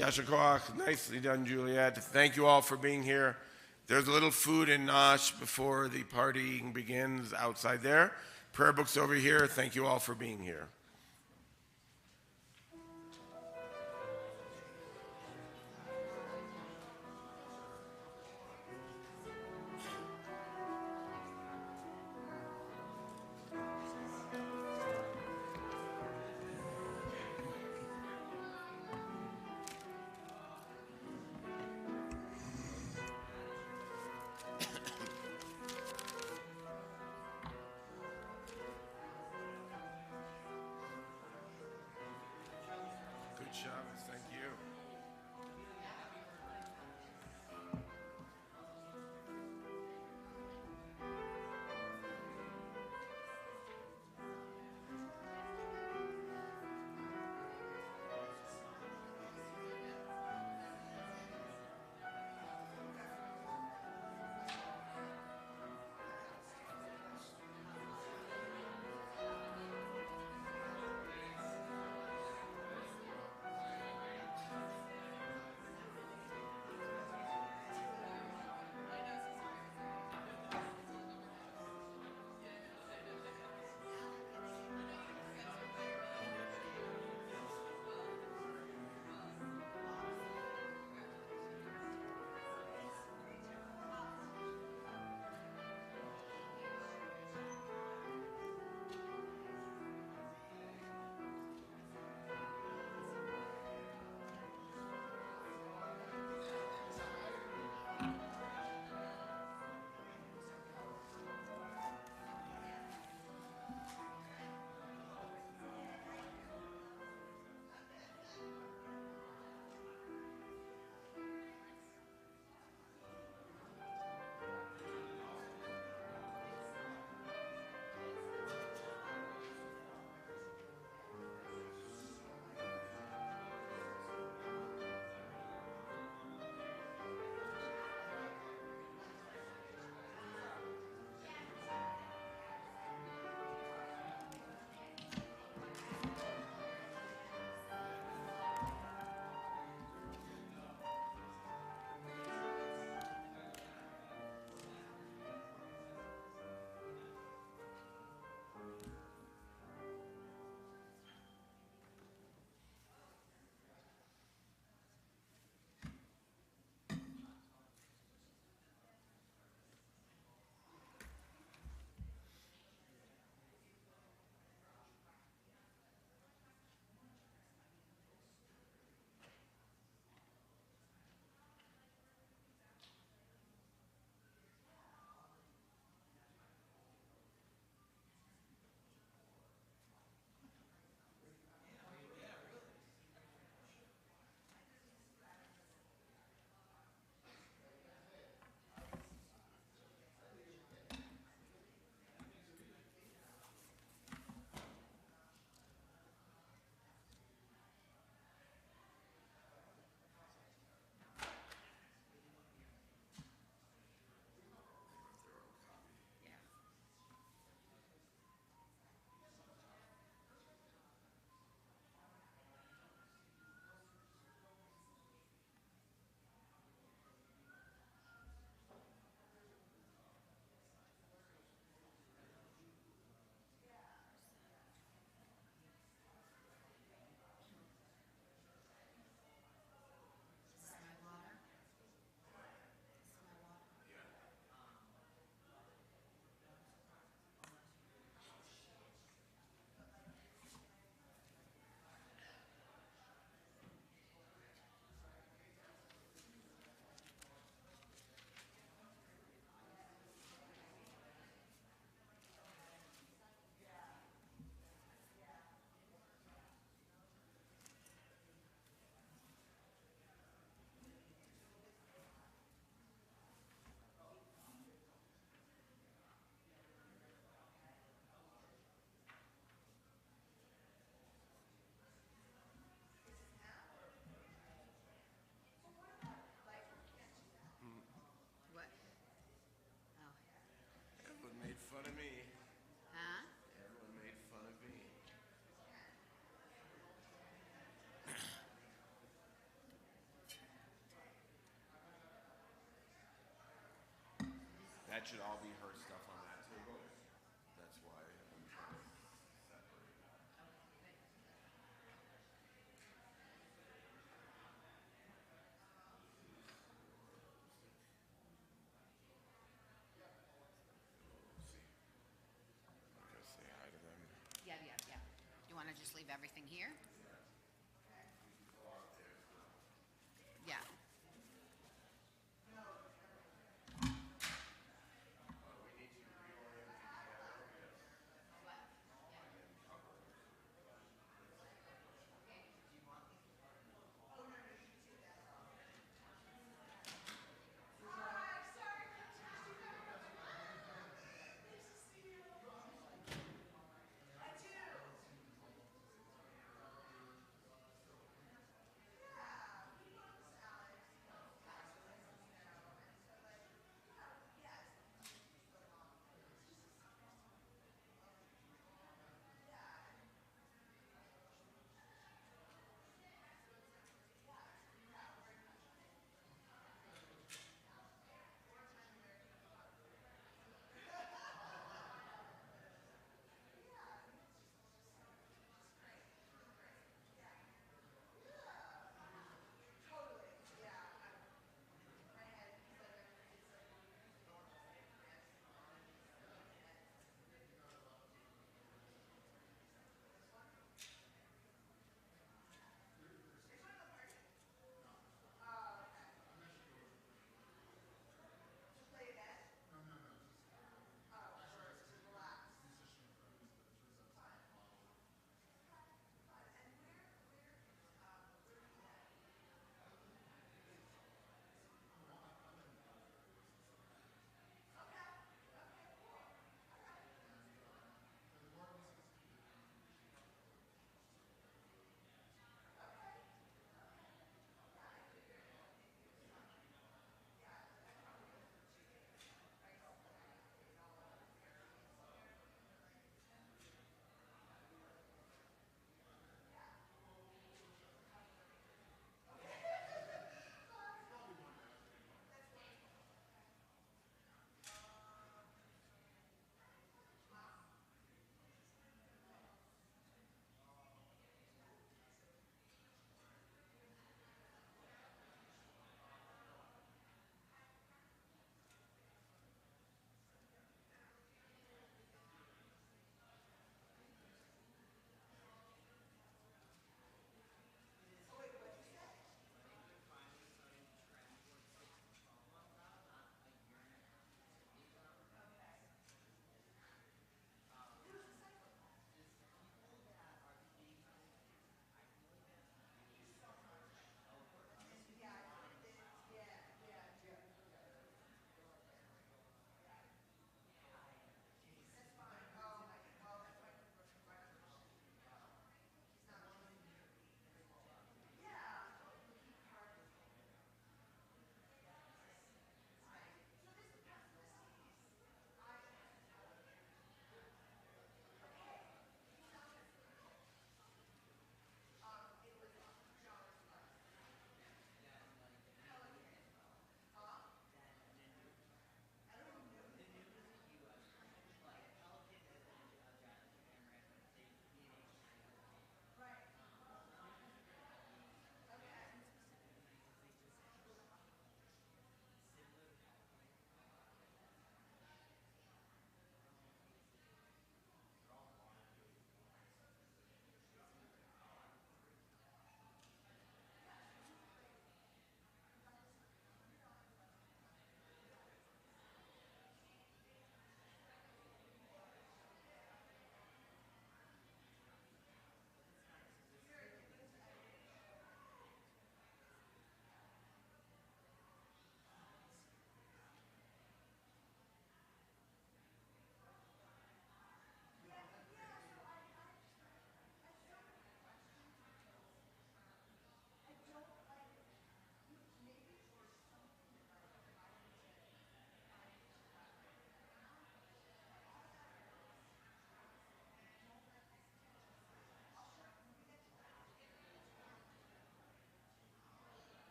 Yasher koach. Nicely done, Juliette. Thank you all for being here. There's a little food and nosh before the partying begins outside there. Prayer books over here. Thank you all for being here. that should all be her stuff on that table. That's why I'm trying to separate. Go say hi to them. Yeah. You want to just leave everything here?